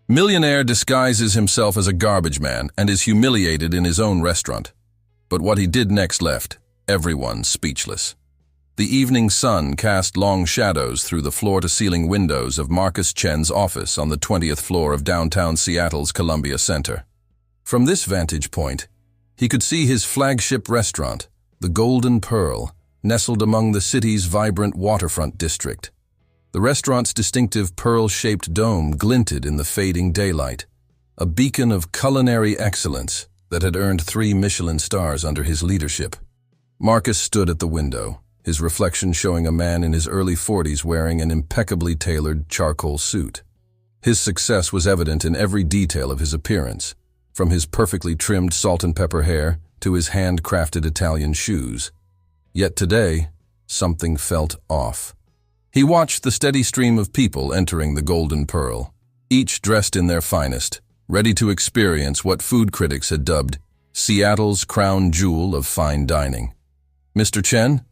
Millionaire disguises himself as a garbage man and is humiliated in his own restaurant. But what he did next left everyone speechless. The evening sun cast long shadows through the floor-to-ceiling windows of Marcus Chen's office on the 20th floor of downtown Seattle's Columbia Center. From this vantage point, he could see his flagship restaurant, the Golden Pearl, nestled among the city's vibrant waterfront district. The restaurant's distinctive pearl-shaped dome glinted in the fading daylight, a beacon of culinary excellence that had earned 3 Michelin stars under his leadership. Marcus stood at the window, his reflection showing a man in his early 40s wearing an impeccably tailored charcoal suit. His success was evident in every detail of his appearance, from his perfectly trimmed salt and pepper hair to his handcrafted Italian shoes. Yet today, something felt off. He watched the steady stream of people entering the Golden Pearl, each dressed in their finest, ready to experience what food critics had dubbed Seattle's crown jewel of fine dining. "Mr. Chen?"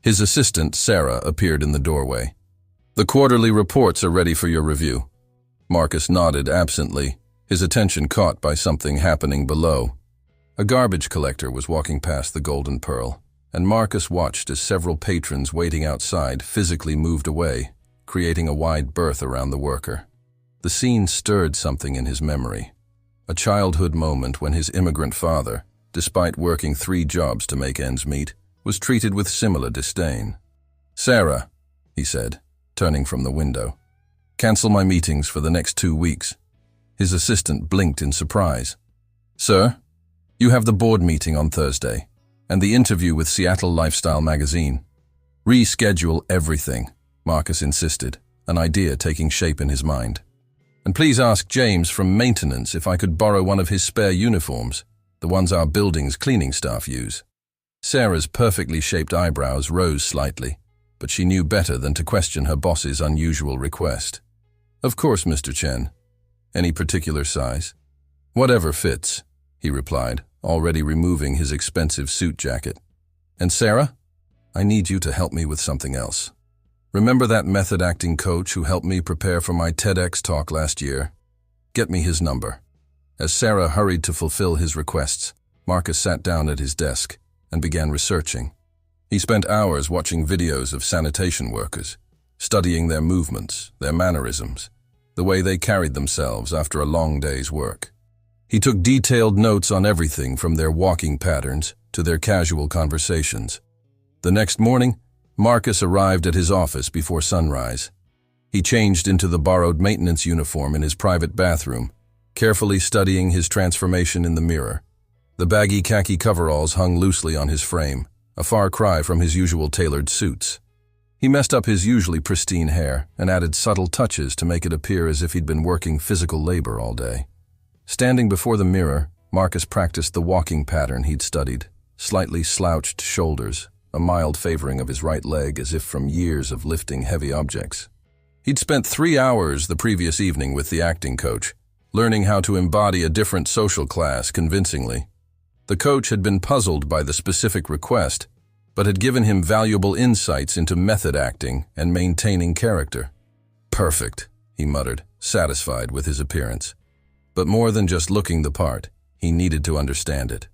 His assistant, Sarah, appeared in the doorway. "The quarterly reports are ready for your review." Marcus nodded absently, his attention caught by something happening below. A garbage collector was walking past the Golden Pearl, and Marcus watched as several patrons waiting outside physically moved away, creating a wide berth around the worker. The scene stirred something in his memory, a childhood moment when his immigrant father, despite working 3 jobs to make ends meet, was treated with similar disdain. "Sarah," he said, turning from the window, "cancel my meetings for the next 2 weeks." His assistant blinked in surprise. "Sir, you have the board meeting on Thursday, and the interview with Seattle Lifestyle magazine." "Reschedule everything," Marcus insisted, an idea taking shape in his mind. "And please ask James from maintenance if I could borrow one of his spare uniforms, the ones our building's cleaning staff use." Sarah's perfectly shaped eyebrows rose slightly, but she knew better than to question her boss's unusual request. "Of course, Mr. Chen. Any particular size?" "Whatever fits," he replied, already removing his expensive suit jacket. "And Sarah, I need you to help me with something else. Remember that method acting coach who helped me prepare for my TEDx talk last year? Get me his number." As Sarah hurried to fulfill his requests, Marcus sat down at his desk and began researching. He spent hours watching videos of sanitation workers, studying their movements, their mannerisms, the way they carried themselves after a long day's work. He took detailed notes on everything from their walking patterns to their casual conversations. The next morning, Marcus arrived at his office before sunrise. He changed into the borrowed maintenance uniform in his private bathroom, carefully studying his transformation in the mirror. The baggy khaki coveralls hung loosely on his frame, a far cry from his usual tailored suits. He messed up his usually pristine hair and added subtle touches to make it appear as if he'd been working physical labor all day. Standing before the mirror, Marcus practiced the walking pattern he'd studied, slightly slouched shoulders, a mild favoring of his right leg as if from years of lifting heavy objects. He'd spent 3 hours the previous evening with the acting coach, learning how to embody a different social class convincingly. The coach had been puzzled by the specific request, but had given him valuable insights into method acting and maintaining character. "Perfect," he muttered, satisfied with his appearance. But more than just looking the part, he needed to understand it.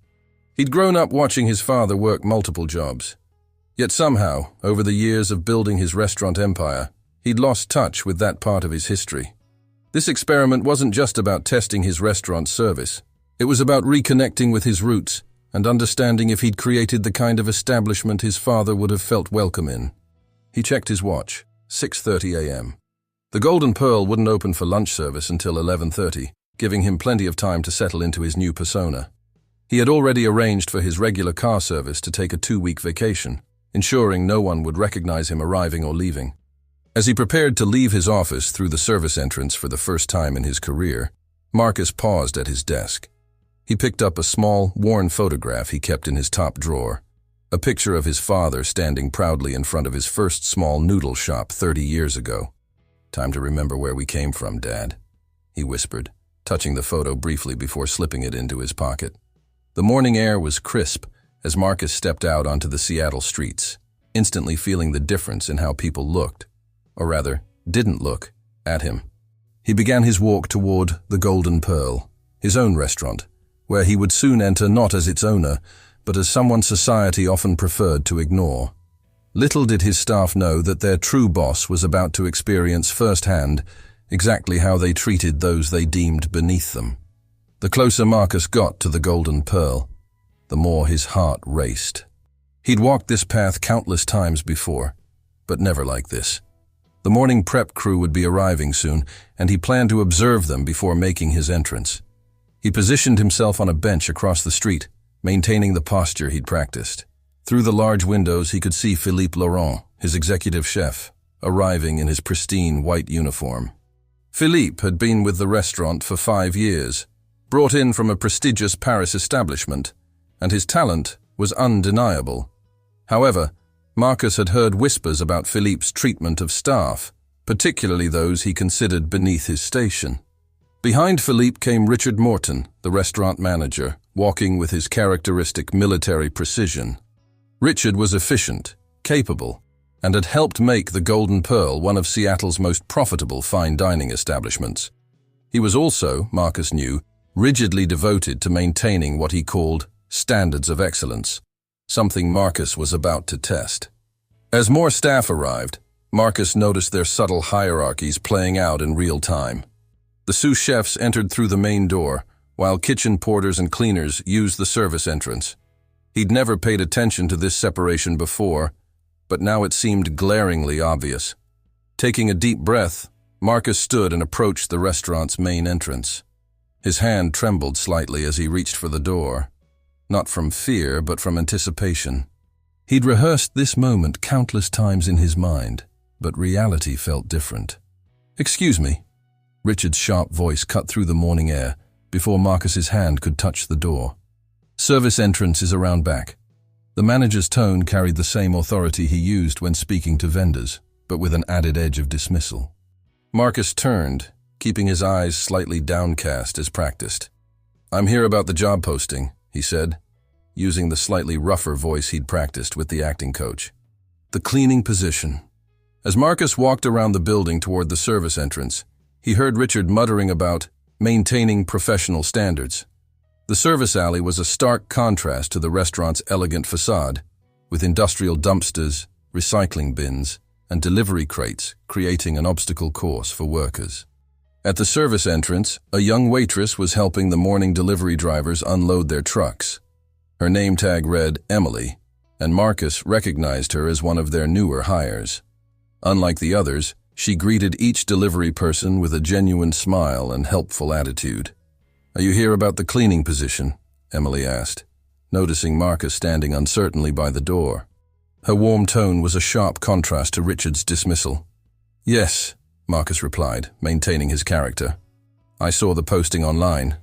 He'd grown up watching his father work multiple jobs. Yet somehow, over the years of building his restaurant empire, he'd lost touch with that part of his history. This experiment wasn't just about testing his restaurant service. It was about reconnecting with his roots and understanding if he'd created the kind of establishment his father would have felt welcome in. He checked his watch, 6:30 a.m. The Golden Pearl wouldn't open for lunch service until 11:30, giving him plenty of time to settle into his new persona. He had already arranged for his regular car service to take a 2-week vacation, ensuring no one would recognize him arriving or leaving. As he prepared to leave his office through the service entrance for the first time in his career, Marcus paused at his desk. He picked up a small, worn photograph he kept in his top drawer, a picture of his father standing proudly in front of his first small noodle shop 30 years ago. "Time to remember where we came from, Dad," he whispered, touching the photo briefly before slipping it into his pocket. The morning air was crisp as Marcus stepped out onto the Seattle streets, instantly feeling the difference in how people looked, or rather, didn't look, at him. He began his walk toward the Golden Pearl, his own restaurant, where he would soon enter not as its owner, but as someone society often preferred to ignore. Little did his staff know that their true boss was about to experience firsthand exactly how they treated those they deemed beneath them. The closer Marcus got to the Golden Pearl, the more his heart raced. He'd walked this path countless times before, but never like this. The morning prep crew would be arriving soon, and he planned to observe them before making his entrance. He positioned himself on a bench across the street, maintaining the posture he'd practiced. Through the large windows he could see Philippe Laurent, his executive chef, arriving in his pristine white uniform. Philippe had been with the restaurant for 5 years, brought in from a prestigious Paris establishment, and his talent was undeniable. However, Marcus had heard whispers about Philippe's treatment of staff, particularly those he considered beneath his station. Behind Philippe came Richard Morton, the restaurant manager, walking with his characteristic military precision. Richard was efficient, capable, and had helped make the Golden Pearl one of Seattle's most profitable fine dining establishments. He was also, Marcus knew, rigidly devoted to maintaining what he called standards of excellence, something Marcus was about to test. As more staff arrived, Marcus noticed their subtle hierarchies playing out in real time. The sous chefs entered through the main door, while kitchen porters and cleaners used the service entrance. He'd never paid attention to this separation before, but now it seemed glaringly obvious. Taking a deep breath, Marcus stood and approached the restaurant's main entrance. His hand trembled slightly as he reached for the door, not from fear but from anticipation. He'd rehearsed this moment countless times in his mind, but reality felt different. "Excuse me." Richard's sharp voice cut through the morning air before Marcus's hand could touch the door. "Service entrance is around back." The manager's tone carried the same authority he used when speaking to vendors, but with an added edge of dismissal. Marcus turned, keeping his eyes slightly downcast as practiced. "I'm here about the job posting," he said, using the slightly rougher voice he'd practiced with the acting coach. "The cleaning position." As Marcus walked around the building toward the service entrance, he heard Richard muttering about maintaining professional standards. The service alley was a stark contrast to the restaurant's elegant facade, with industrial dumpsters, recycling bins, and delivery crates creating an obstacle course for workers. At the service entrance, a young waitress was helping the morning delivery drivers unload their trucks. Her name tag read Emily, and Marcus recognized her as one of their newer hires. Unlike the others, she greeted each delivery person with a genuine smile and helpful attitude. "Are you here about the cleaning position?" Emily asked, noticing Marcus standing uncertainly by the door. Her warm tone was a sharp contrast to Richard's dismissal. "Yes," Marcus replied, maintaining his character. "I saw the posting online."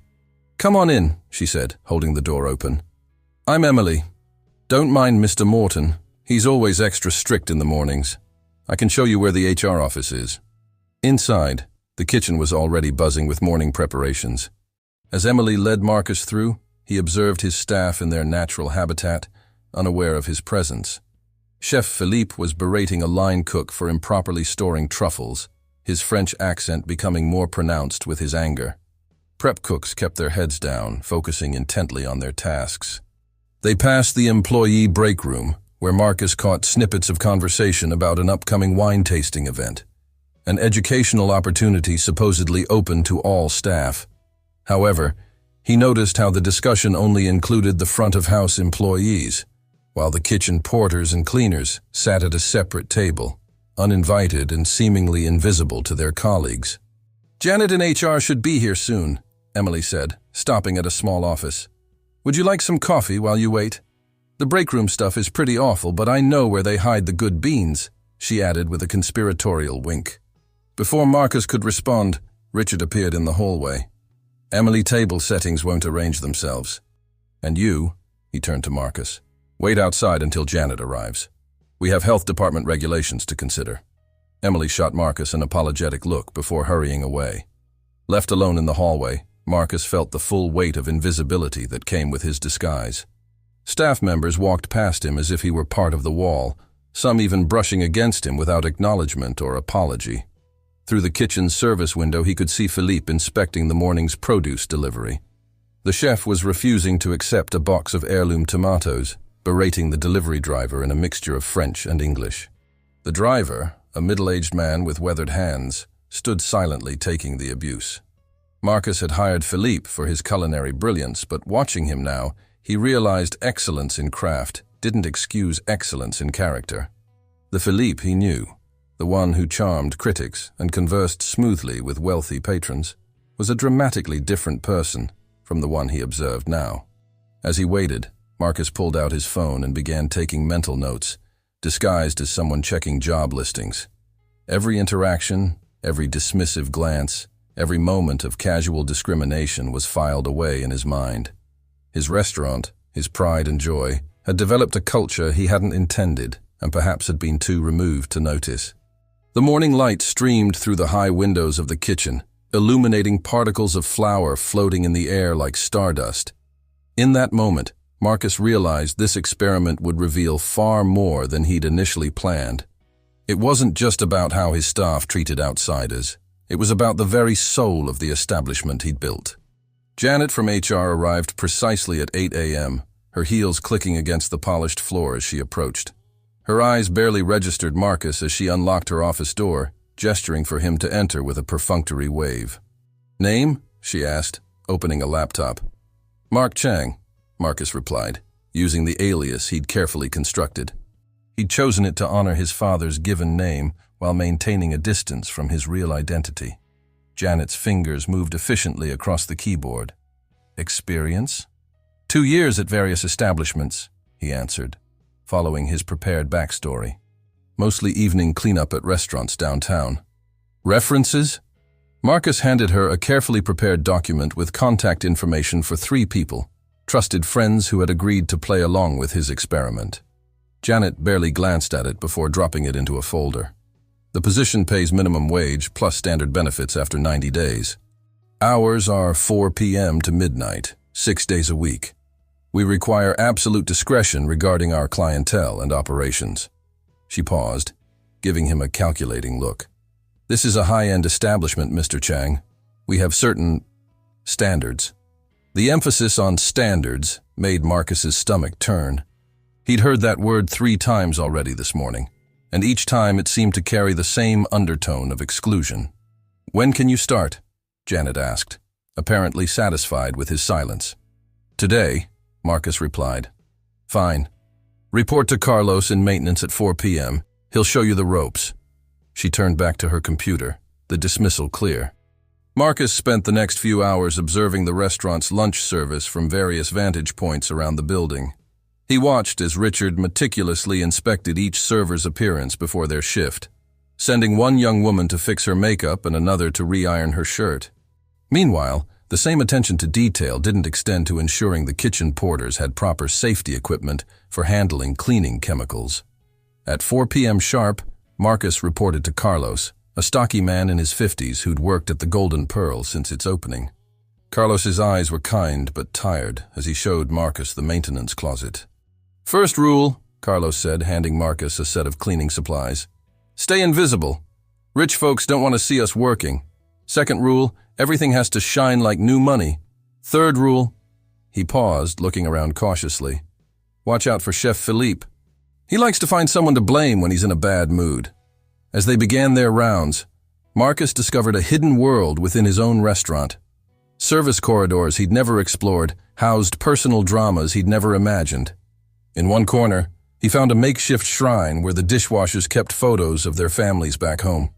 "Come on in," she said, holding the door open. "I'm Emily. Don't mind Mr. Morton. He's always extra strict in the mornings. I can show you where the HR office is." Inside, the kitchen was already buzzing with morning preparations. As Emily led Marcus through, he observed his staff in their natural habitat, unaware of his presence. Chef Philippe was berating a line cook for improperly storing truffles, his French accent becoming more pronounced with his anger. Prep cooks kept their heads down, focusing intently on their tasks. They passed the employee break room, where Marcus caught snippets of conversation about an upcoming wine tasting event, an educational opportunity supposedly open to all staff. However, he noticed how the discussion only included the front-of-house employees, while the kitchen porters and cleaners sat at a separate table, uninvited and seemingly invisible to their colleagues. "Janet and HR should be here soon," Emily said, stopping at a small office. "Would you like some coffee while you wait? The break room stuff is pretty awful, but I know where they hide the good beans," she added with a conspiratorial wink. Before Marcus could respond, Richard appeared in the hallway. "Emily, table settings won't arrange themselves. And you," he turned to Marcus, "wait outside until Janet arrives. We have health department regulations to consider." Emily shot Marcus an apologetic look before hurrying away. Left alone in the hallway, Marcus felt the full weight of invisibility that came with his disguise. Staff members walked past him as if he were part of the wall, some even brushing against him without acknowledgement or apology. Through the kitchen's service window, he could see Philippe inspecting the morning's produce delivery. The chef was refusing to accept a box of heirloom tomatoes, berating the delivery driver in a mixture of French and English. The driver, a middle-aged man with weathered hands, stood silently taking the abuse. Marcus had hired Philippe for his culinary brilliance, but watching him now, he realized excellence in craft didn't excuse excellence in character. The Philippe he knew, the one who charmed critics and conversed smoothly with wealthy patrons, was a dramatically different person from the one he observed now. As he waited, Marcus pulled out his phone and began taking mental notes, disguised as someone checking job listings. Every interaction, every dismissive glance, every moment of casual discrimination was filed away in his mind. His restaurant, his pride and joy, had developed a culture he hadn't intended and perhaps had been too removed to notice. The morning light streamed through the high windows of the kitchen, illuminating particles of flour floating in the air like stardust. In that moment, Marcus realized this experiment would reveal far more than he'd initially planned. It wasn't just about how his staff treated outsiders. It was about the very soul of the establishment he'd built. Janet from HR arrived precisely at 8 a.m., her heels clicking against the polished floor as she approached. Her eyes barely registered Marcus as she unlocked her office door, gesturing for him to enter with a perfunctory wave. "Name?" she asked, opening a laptop. "Mark Chang," Marcus replied, using the alias he'd carefully constructed. He'd chosen it to honor his father's given name while maintaining a distance from his real identity. Janet's fingers moved efficiently across the keyboard. "Experience?" 2 years at various establishments," he answered, following his prepared backstory. "Mostly evening cleanup at restaurants downtown." "References?" Marcus handed her a carefully prepared document with contact information for 3 people, trusted friends who had agreed to play along with his experiment. Janet barely glanced at it before dropping it into a folder. "The position pays minimum wage plus standard benefits after 90 days. Hours are 4 p.m. to midnight, 6 days a week. We require absolute discretion regarding our clientele and operations." She paused, giving him a calculating look. "This is a high-end establishment, Mr. Chang. We have certain standards." The emphasis on standards made Marcus's stomach turn. He'd heard that word 3 times already this morning, and each time it seemed to carry the same undertone of exclusion. "When can you start?" Janet asked, apparently satisfied with his silence. "Today," Marcus replied. "Fine. Report to Carlos in maintenance at 4 p.m. He'll show you the ropes." She turned back to her computer, the dismissal clear. Marcus spent the next few hours observing the restaurant's lunch service from various vantage points around the building. He watched as Richard meticulously inspected each server's appearance before their shift, sending one young woman to fix her makeup and another to re-iron her shirt. Meanwhile, the same attention to detail didn't extend to ensuring the kitchen porters had proper safety equipment for handling cleaning chemicals. At 4 p.m. sharp, Marcus reported to Carlos, a stocky man in his 50s who'd worked at the Golden Pearl since its opening. Carlos's eyes were kind but tired as he showed Marcus the maintenance closet. "First rule," Carlos said, handing Marcus a set of cleaning supplies. "Stay invisible. Rich folks don't want to see us working. Second rule, everything has to shine like new money. Third rule," he paused, looking around cautiously, "watch out for Chef Philippe. He likes to find someone to blame when he's in a bad mood." As they began their rounds, Marcus discovered a hidden world within his own restaurant. Service corridors he'd never explored housed personal dramas he'd never imagined. In one corner, he found a makeshift shrine where the dishwashers kept photos of their families back home.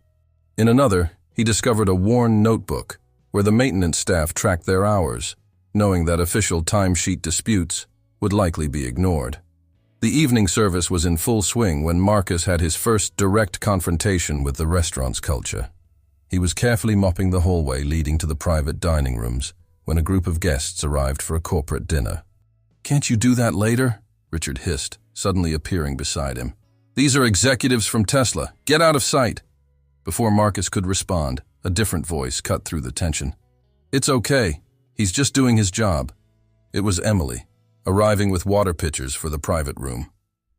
In another, he discovered a worn notebook where the maintenance staff tracked their hours, knowing that official timesheet disputes would likely be ignored. The evening service was in full swing when Marcus had his first direct confrontation with the restaurant's culture. He was carefully mopping the hallway leading to the private dining rooms when a group of guests arrived for a corporate dinner. "Can't you do that later?" Richard hissed, suddenly appearing beside him. "These are executives from Tesla. Get out of sight." Before Marcus could respond, a different voice cut through the tension. "It's okay. He's just doing his job." It was Emily, arriving with water pitchers for the private room.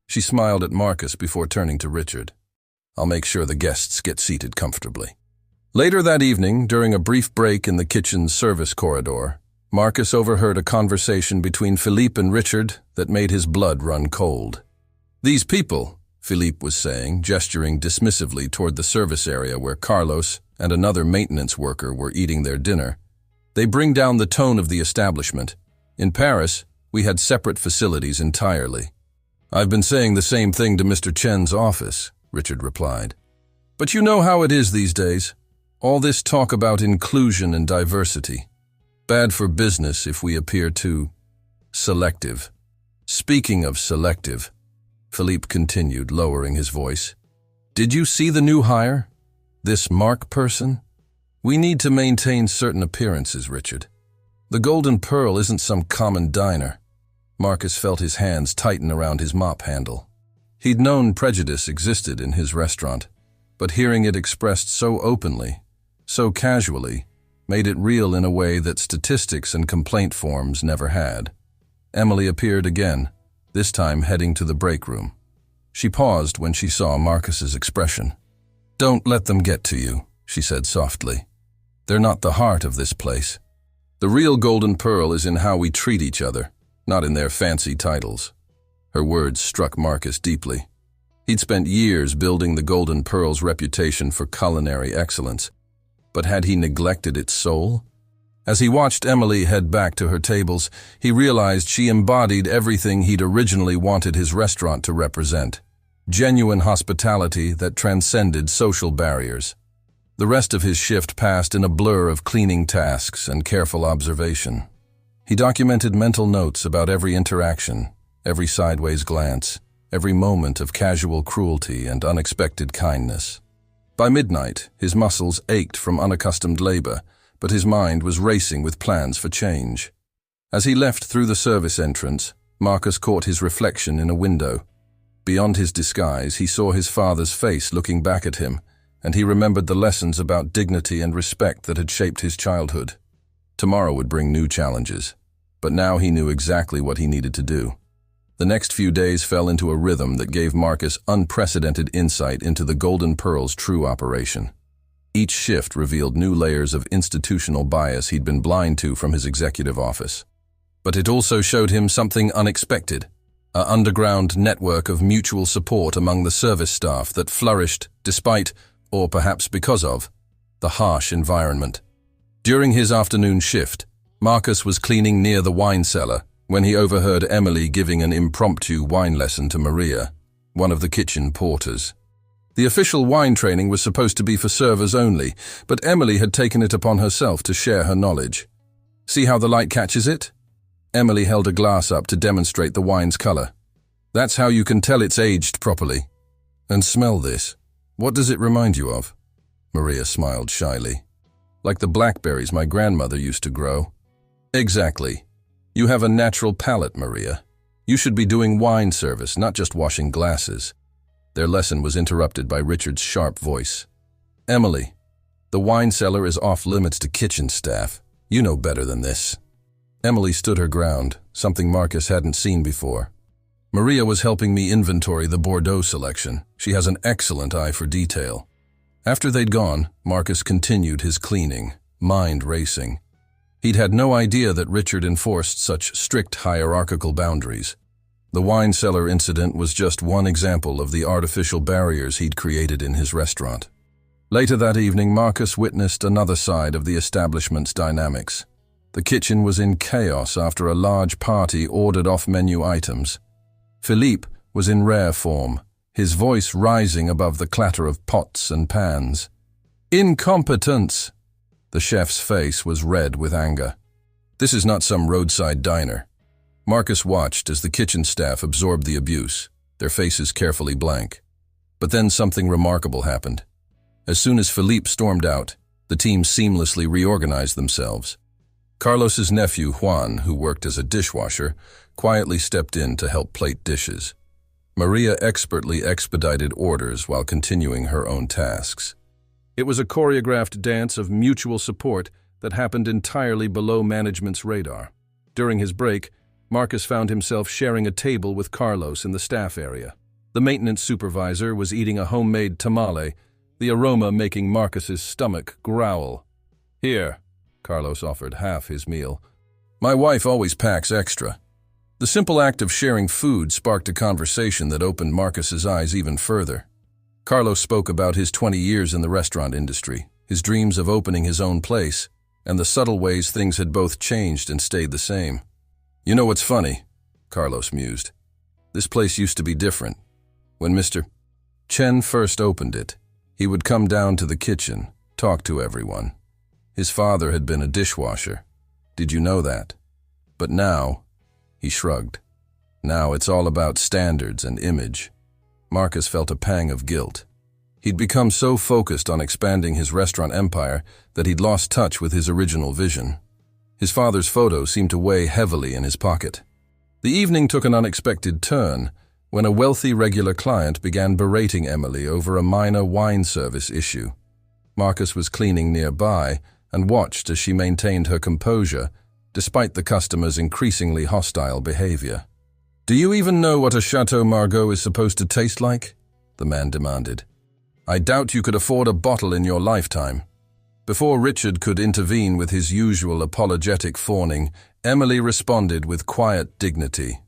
She smiled at Marcus before turning to Richard. "I'll make sure the guests get seated comfortably." Later that evening, during a brief break in the kitchen's service corridor, Marcus overheard a conversation between Philippe and Richard that made his blood run cold. "These people," Philippe was saying, gesturing dismissively toward the service area where Carlos and another maintenance worker were eating their dinner, "they bring down the tone of the establishment. In Paris, we had separate facilities entirely." "I've been saying the same thing to Mr. Chen's office," Richard replied. "But you know how it is these days. All this talk about inclusion and diversity. Bad for business if we appear too selective." "Speaking of selective," Philippe continued, lowering his voice, "did you see the new hire? This Mark person? We need to maintain certain appearances, Richard. The Golden Pearl isn't some common diner." Marcus felt his hands tighten around his mop handle. He'd known prejudice existed in his restaurant, but hearing it expressed so openly, so casually, made it real in a way that statistics and complaint forms never had. Emily appeared again, this time heading to the break room. She paused when she saw Marcus's expression. "Don't let them get to you," she said softly. "They're not the heart of this place. The real Golden Pearl is in how we treat each other, not in their fancy titles." Her words struck Marcus deeply. He'd spent years building the Golden Pearl's reputation for culinary excellence, but had he neglected its soul? As he watched Emily head back to her tables, he realized she embodied everything he'd originally wanted his restaurant to represent: genuine hospitality that transcended social barriers. The rest of his shift passed in a blur of cleaning tasks and careful observation. He documented mental notes about every interaction, every sideways glance, every moment of casual cruelty and unexpected kindness. By midnight, his muscles ached from unaccustomed labor, but his mind was racing with plans for change. As he left through the service entrance, Marcus caught his reflection in a window. Beyond his disguise, he saw his father's face looking back at him, and he remembered the lessons about dignity and respect that had shaped his childhood. Tomorrow would bring new challenges, but now he knew exactly what he needed to do. The next few days fell into a rhythm that gave Marcus unprecedented insight into the Golden Pearl's true operation. Each shift revealed new layers of institutional bias he'd been blind to from his executive office. But it also showed him something unexpected: an underground network of mutual support among the service staff that flourished despite, or perhaps because of, the harsh environment. During his afternoon shift, Marcus was cleaning near the wine cellar when he overheard Emily giving an impromptu wine lesson to Maria, one of the kitchen porters. The official wine training was supposed to be for servers only, but Emily had taken it upon herself to share her knowledge. "See how the light catches it?" Emily held a glass up to demonstrate the wine's color. "That's how you can tell it's aged properly. And smell this. What does it remind you of?" Maria smiled shyly. "Like the blackberries my grandmother used to grow." "Exactly. You have a natural palate, Maria. You should be doing wine service, not just washing glasses." Their lesson was interrupted by Richard's sharp voice. "Emily, the wine cellar is off-limits to kitchen staff. You know better than this." Emily stood her ground, something Marcus hadn't seen before. "Maria was helping me inventory the Bordeaux selection. She has an excellent eye for detail." After they'd gone, Marcus continued his cleaning, mind racing. He'd had no idea that Richard enforced such strict hierarchical boundaries. The wine cellar incident was just one example of the artificial barriers he'd created in his restaurant. Later that evening, Marcus witnessed another side of the establishment's dynamics. The kitchen was in chaos after a large party ordered off-menu items. Philippe was in rare form, his voice rising above the clatter of pots and pans. "Incompetence!" The chef's face was red with anger. This is not some roadside diner. Marcus watched as the kitchen staff absorbed the abuse, their faces carefully blank. But then something remarkable happened. As soon as Philippe stormed out, the team seamlessly reorganized themselves. Carlos's nephew, Juan, who worked as a dishwasher, quietly stepped in to help plate dishes. Maria expertly expedited orders while continuing her own tasks. It was a choreographed dance of mutual support that happened entirely below management's radar. During his break, Marcus found himself sharing a table with Carlos in the staff area. The maintenance supervisor was eating a homemade tamale, the aroma making Marcus's stomach growl. "Here," Carlos offered half his meal. "My wife always packs extra." The simple act of sharing food sparked a conversation that opened Marcus's eyes even further. Carlos spoke about his 20 years in the restaurant industry, his dreams of opening his own place, and the subtle ways things had both changed and stayed the same. "You know what's funny?" Carlos mused. "This place used to be different. When Mr. Chen first opened it, he would come down to the kitchen, talk to everyone. His father had been a dishwasher. Did you know that? But now," he shrugged, "now it's all about standards and image." Marcus felt a pang of guilt. He'd become so focused on expanding his restaurant empire that he'd lost touch with his original vision. His father's photo seemed to weigh heavily in his pocket. The evening took an unexpected turn when a wealthy regular client began berating Emily over a minor wine service issue. Marcus was cleaning nearby and watched as she maintained her composure despite the customer's increasingly hostile behavior. "Do you even know what a Chateau Margaux is supposed to taste like?" the man demanded. "I doubt you could afford a bottle in your lifetime." Before Richard could intervene with his usual apologetic fawning, Emily responded with quiet dignity.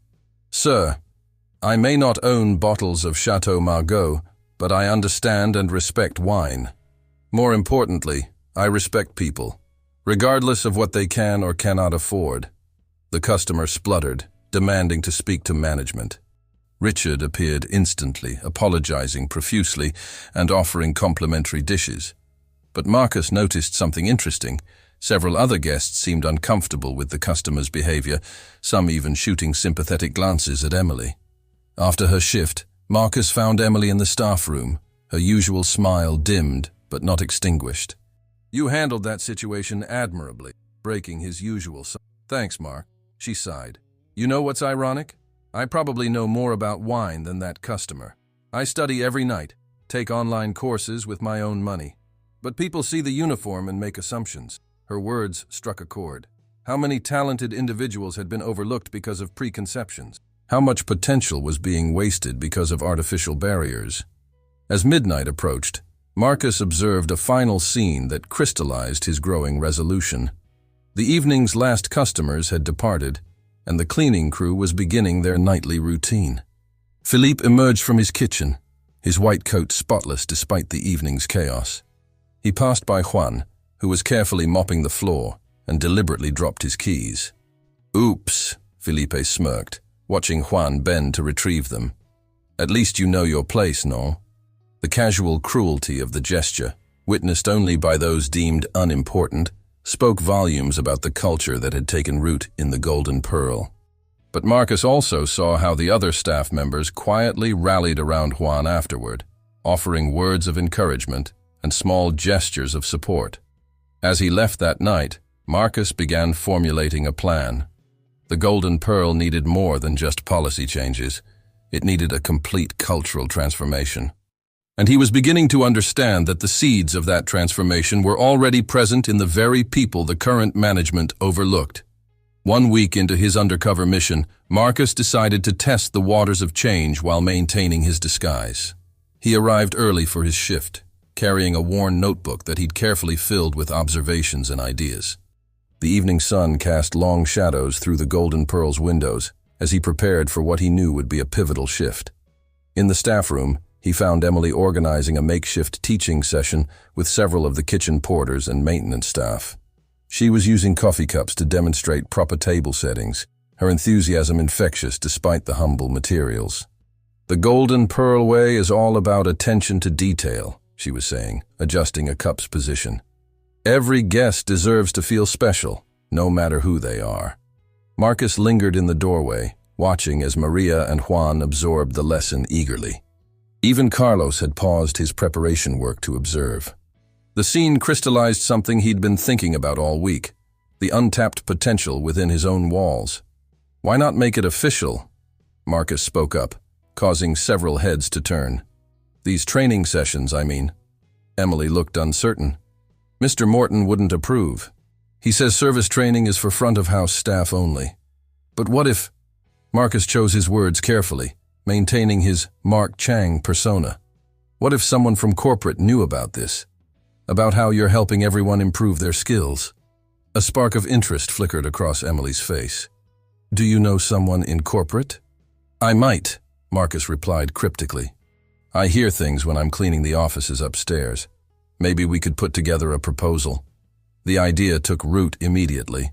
"Sir, I may not own bottles of Chateau Margaux, but I understand and respect wine. More importantly, I respect people, regardless of what they can or cannot afford." The customer spluttered, demanding to speak to management. Richard appeared instantly, apologizing profusely and offering complimentary dishes. But Marcus noticed something interesting. Several other guests seemed uncomfortable with the customer's behavior, some even shooting sympathetic glances at Emily. After her shift, Marcus found Emily in the staff room, her usual smile dimmed but not extinguished. "You handled that situation admirably," breaking his usual silence. "Thanks, Mark," she sighed. "You know what's ironic? I probably know more about wine than that customer. I study every night, take online courses with my own money. But people see the uniform and make assumptions." Her words struck a chord. How many talented individuals had been overlooked because of preconceptions? How much potential was being wasted because of artificial barriers? As midnight approached, Marcus observed a final scene that crystallized his growing resolution. The evening's last customers had departed, and the cleaning crew was beginning their nightly routine. Philippe emerged from his kitchen, his white coat spotless despite the evening's chaos. He passed by Juan, who was carefully mopping the floor, and deliberately dropped his keys. "Oops," Felipe smirked, watching Juan bend to retrieve them. "At least you know your place, no?" The casual cruelty of the gesture, witnessed only by those deemed unimportant, spoke volumes about the culture that had taken root in the Golden Pearl. But Marcus also saw how the other staff members quietly rallied around Juan afterward, offering words of encouragement and small gestures of support. As he left that night, Marcus began formulating a plan. The Golden Pearl needed more than just policy changes. It needed a complete cultural transformation. And he was beginning to understand that the seeds of that transformation were already present in the very people the current management overlooked. 1 week into his undercover mission, Marcus decided to test the waters of change while maintaining his disguise. He arrived early for his shift, carrying a worn notebook that he'd carefully filled with observations and ideas. The evening sun cast long shadows through the Golden Pearl's windows as he prepared for what he knew would be a pivotal shift. In the staff room, he found Emily organizing a makeshift teaching session with several of the kitchen porters and maintenance staff. She was using coffee cups to demonstrate proper table settings, her enthusiasm infectious despite the humble materials. "The Golden Pearl way is all about attention to detail," she was saying, adjusting a cup's position. "Every guest deserves to feel special, no matter who they are." Marcus lingered in the doorway, watching as Maria and Juan absorbed the lesson eagerly. Even Carlos had paused his preparation work to observe. The scene crystallized something he'd been thinking about all week, the untapped potential within his own walls. "Why not make it official?" Marcus spoke up, causing several heads to turn. "These training sessions, I mean." Emily looked uncertain. "Mr. Morton wouldn't approve. He says service training is for front-of-house staff only." "But what if—" Marcus chose his words carefully, maintaining his Mark Chang persona. What if someone from corporate knew about this? About how you're helping everyone improve their skills? A spark of interest flickered across Emily's face. Do you know someone in corporate? I might, Marcus replied cryptically. I hear things when I'm cleaning the offices upstairs. Maybe we could put together a proposal. The idea took root immediately.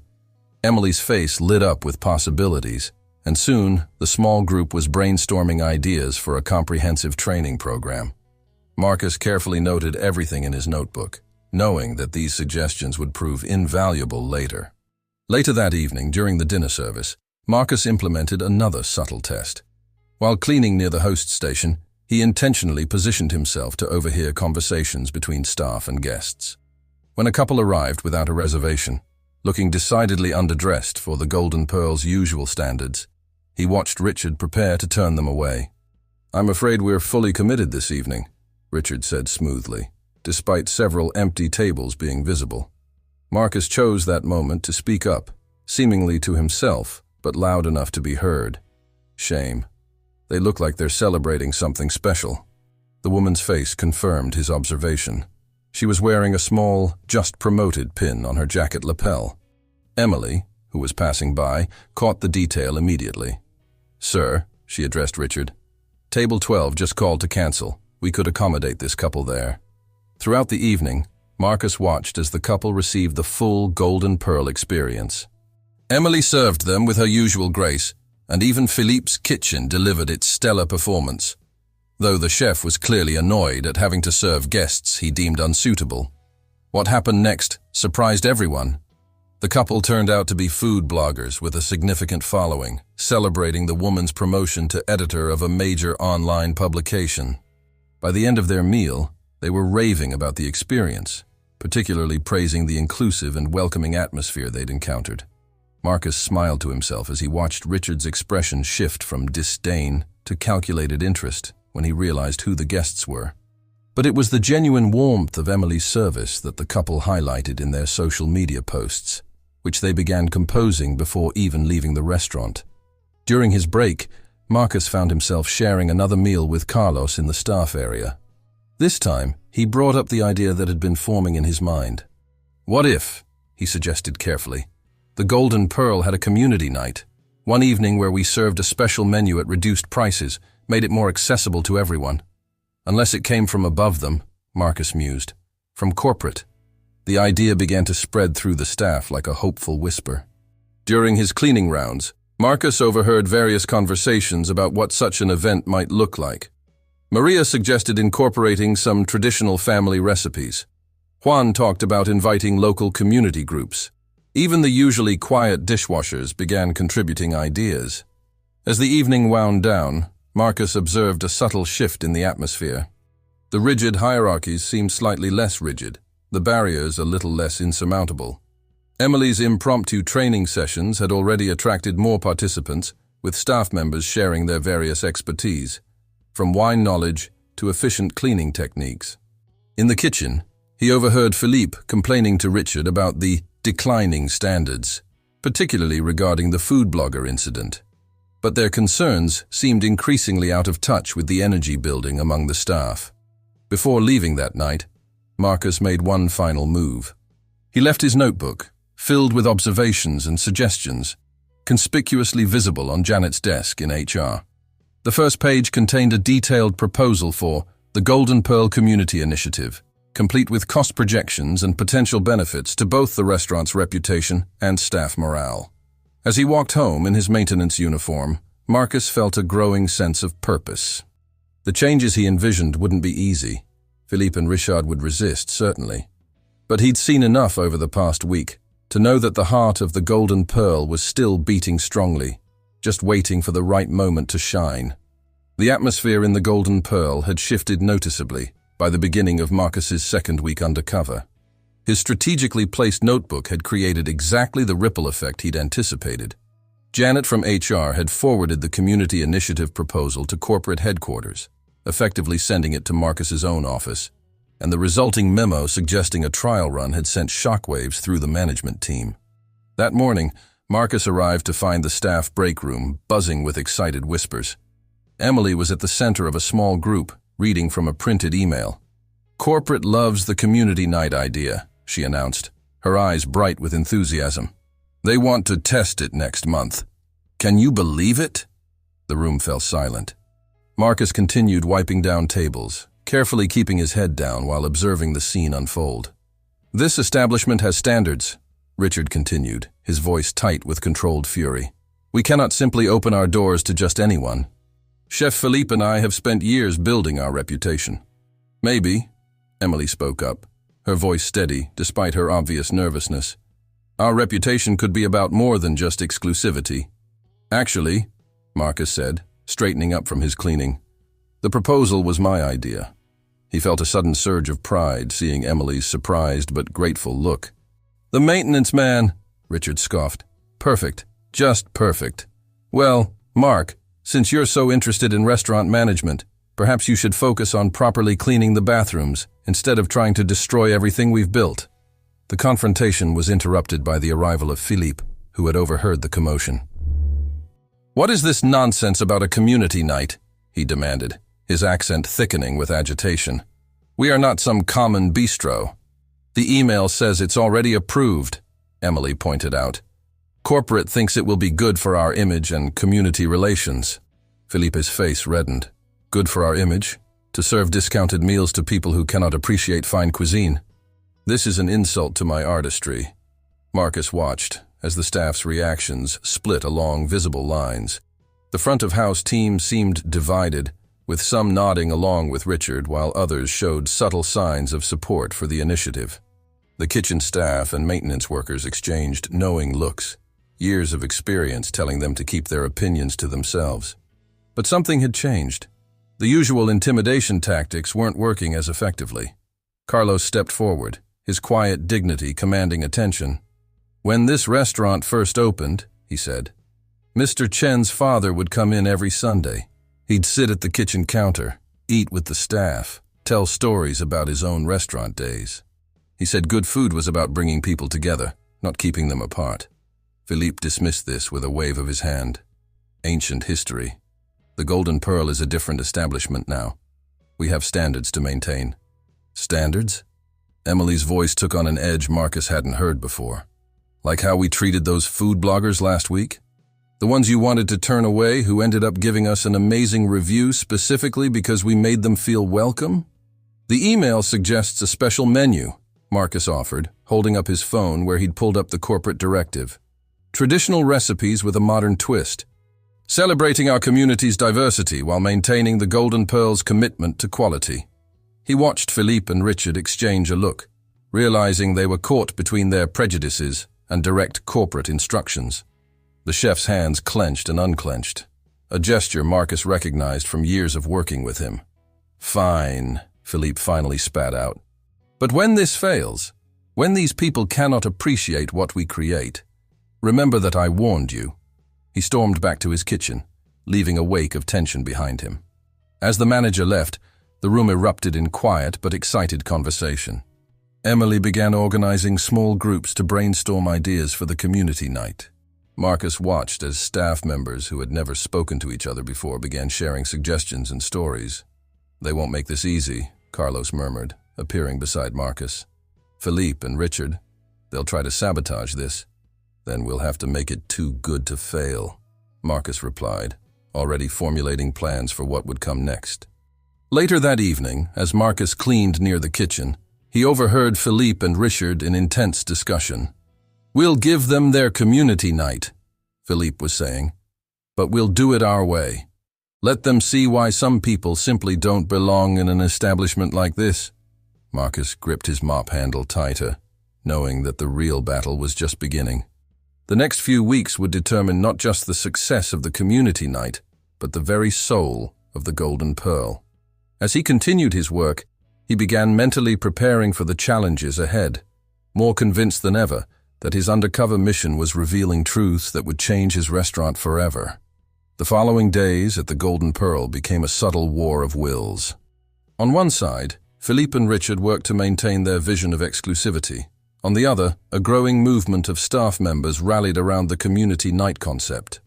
Emily's face lit up with possibilities, and soon the small group was brainstorming ideas for a comprehensive training program. Marcus carefully noted everything in his notebook, knowing that these suggestions would prove invaluable later. Later that evening, during the dinner service, Marcus implemented another subtle test. While cleaning near the host station, he intentionally positioned himself to overhear conversations between staff and guests. When a couple arrived without a reservation, looking decidedly underdressed for the Golden Pearl's usual standards, he watched Richard prepare to turn them away. I'm afraid we're fully committed this evening, Richard said smoothly, despite several empty tables being visible. Marcus chose that moment to speak up, seemingly to himself, but loud enough to be heard. Shame. They look like they're celebrating something special. The woman's face confirmed his observation. She was wearing a small, just promoted pin on her jacket lapel. Emily, who was passing by, caught the detail immediately. Sir, she addressed Richard, Table 12 just called to cancel. We could accommodate this couple there. Throughout the evening, Marcus watched as the couple received the full Golden Pearl experience. Emily served them with her usual grace, and even Philippe's kitchen delivered its stellar performance, though the chef was clearly annoyed at having to serve guests he deemed unsuitable. What happened next surprised everyone. The couple turned out to be food bloggers with a significant following, celebrating the woman's promotion to editor of a major online publication. By the end of their meal, they were raving about the experience, particularly praising the inclusive and welcoming atmosphere they'd encountered. Marcus smiled to himself as he watched Richard's expression shift from disdain to calculated interest when he realized who the guests were. But it was the genuine warmth of Emily's service that the couple highlighted in their social media posts, which they began composing before even leaving the restaurant. During his break, Marcus found himself sharing another meal with Carlos in the staff area. This time, he brought up the idea that had been forming in his mind. What if, he suggested carefully, the Golden Pearl had a community night, one evening where we served a special menu at reduced prices, made it more accessible to everyone. Unless it came from above them, Marcus mused, from corporate. The idea began to spread through the staff like a hopeful whisper. During his cleaning rounds, Marcus overheard various conversations about what such an event might look like. Maria suggested incorporating some traditional family recipes. Juan talked about inviting local community groups. Even the usually quiet dishwashers began contributing ideas. As the evening wound down, Marcus observed a subtle shift in the atmosphere. The rigid hierarchies seemed slightly less rigid, the barriers a little less insurmountable. Emily's impromptu training sessions had already attracted more participants, with staff members sharing their various expertise, from wine knowledge to efficient cleaning techniques. In the kitchen, he overheard Philippe complaining to Richard about the declining standards, particularly regarding the food blogger incident. But their concerns seemed increasingly out of touch with the energy building among the staff. Before leaving that night, Marcus made one final move. He left his notebook, filled with observations and suggestions, conspicuously visible on Janet's desk in HR. The first page contained a detailed proposal for the Golden Pearl Community Initiative, complete with cost projections and potential benefits to both the restaurant's reputation and staff morale. As he walked home in his maintenance uniform, Marcus felt a growing sense of purpose. The changes he envisioned wouldn't be easy. Philippe and Richard would resist, certainly. But he'd seen enough over the past week to know that the heart of the Golden Pearl was still beating strongly, just waiting for the right moment to shine. The atmosphere in the Golden Pearl had shifted noticeably by the beginning of Marcus's second week undercover. His strategically placed notebook had created exactly the ripple effect he'd anticipated. Janet from HR had forwarded the community initiative proposal to corporate headquarters, effectively sending it to Marcus's own office, and the resulting memo suggesting a trial run had sent shockwaves through the management team. That morning, Marcus arrived to find the staff break room buzzing with excited whispers. Emily was at the center of a small group, reading from a printed email. "Corporate loves the community night idea," she announced, her eyes bright with enthusiasm. "They want to test it next month. Can you believe it?" The room fell silent. Marcus continued wiping down tables, carefully keeping his head down while observing the scene unfold. "This establishment has standards," Richard continued, his voice tight with controlled fury. "We cannot simply open our doors to just anyone. Chef Philippe and I have spent years building our reputation." "Maybe," Emily spoke up, her voice steady despite her obvious nervousness. "Our reputation could be about more than just exclusivity." "Actually," Marcus said, straightening up from his cleaning, "the proposal was my idea." He felt a sudden surge of pride seeing Emily's surprised but grateful look. "The maintenance man," Richard scoffed. "Perfect. Just perfect. Well, Mark, since you're so interested in restaurant management, perhaps you should focus on properly cleaning the bathrooms instead of trying to destroy everything we've built." The confrontation was interrupted by the arrival of Philippe, who had overheard the commotion. "What is this nonsense about a community night?" he demanded, his accent thickening with agitation. "We are not some common bistro." "The email says it's already approved," Emily pointed out. "Corporate thinks it will be good for our image and community relations." Philippe's face reddened. "Good for our image? To serve discounted meals to people who cannot appreciate fine cuisine? This is an insult to my artistry." Marcus watched as the staff's reactions split along visible lines. The front-of-house team seemed divided, with some nodding along with Richard while others showed subtle signs of support for the initiative. The kitchen staff and maintenance workers exchanged knowing looks, years of experience telling them to keep their opinions to themselves. But something had changed. The usual intimidation tactics weren't working as effectively. Carlos stepped forward, his quiet dignity commanding attention. "When this restaurant first opened," he said, "Mr. Chen's father would come in every Sunday. He'd sit at the kitchen counter, eat with the staff, tell stories about his own restaurant days. He said good food was about bringing people together, not keeping them apart." Philippe dismissed this with a wave of his hand. "Ancient history. The Golden Pearl is a different establishment now. We have standards to maintain." "Standards?" Emily's voice took on an edge Marcus hadn't heard before. "Like how we treated those food bloggers last week? The ones you wanted to turn away who ended up giving us an amazing review specifically because we made them feel welcome?" "The email suggests a special menu," Marcus offered, holding up his phone where he'd pulled up the corporate directive. "Traditional recipes with a modern twist. Celebrating our community's diversity while maintaining the Golden Pearl's commitment to quality." He watched Philippe and Richard exchange a look, realizing they were caught between their prejudices and direct corporate instructions. The chef's hands clenched and unclenched, a gesture Marcus recognized from years of working with him. "Fine," Philippe finally spat out. "But when this fails, when these people cannot appreciate what we create, remember that I warned you." He stormed back to his kitchen, leaving a wake of tension behind him. As the manager left, the room erupted in quiet but excited conversation. Emily began organizing small groups to brainstorm ideas for the community night. Marcus watched as staff members who had never spoken to each other before began sharing suggestions and stories. "They won't make this easy," Carlos murmured, appearing beside Marcus. "Philippe and Richard, they'll try to sabotage this. Then we'll have to make it too good to fail," Marcus replied, already formulating plans for what would come next. Later that evening, as Marcus cleaned near the kitchen, he overheard Philippe and Richard in intense discussion. "We'll give them their community night," Philippe was saying, "but we'll do it our way. Let them see why some people simply don't belong in an establishment like this." Marcus gripped his mop handle tighter, knowing that the real battle was just beginning. The next few weeks would determine not just the success of the community night, but the very soul of the Golden Pearl. As he continued his work, he began mentally preparing for the challenges ahead, more convinced than ever that his undercover mission was revealing truths that would change his restaurant forever. The following days at the Golden Pearl became a subtle war of wills. On one side, Philippe and Richard worked to maintain their vision of exclusivity. On the other, a growing movement of staff members rallied around the community night concept.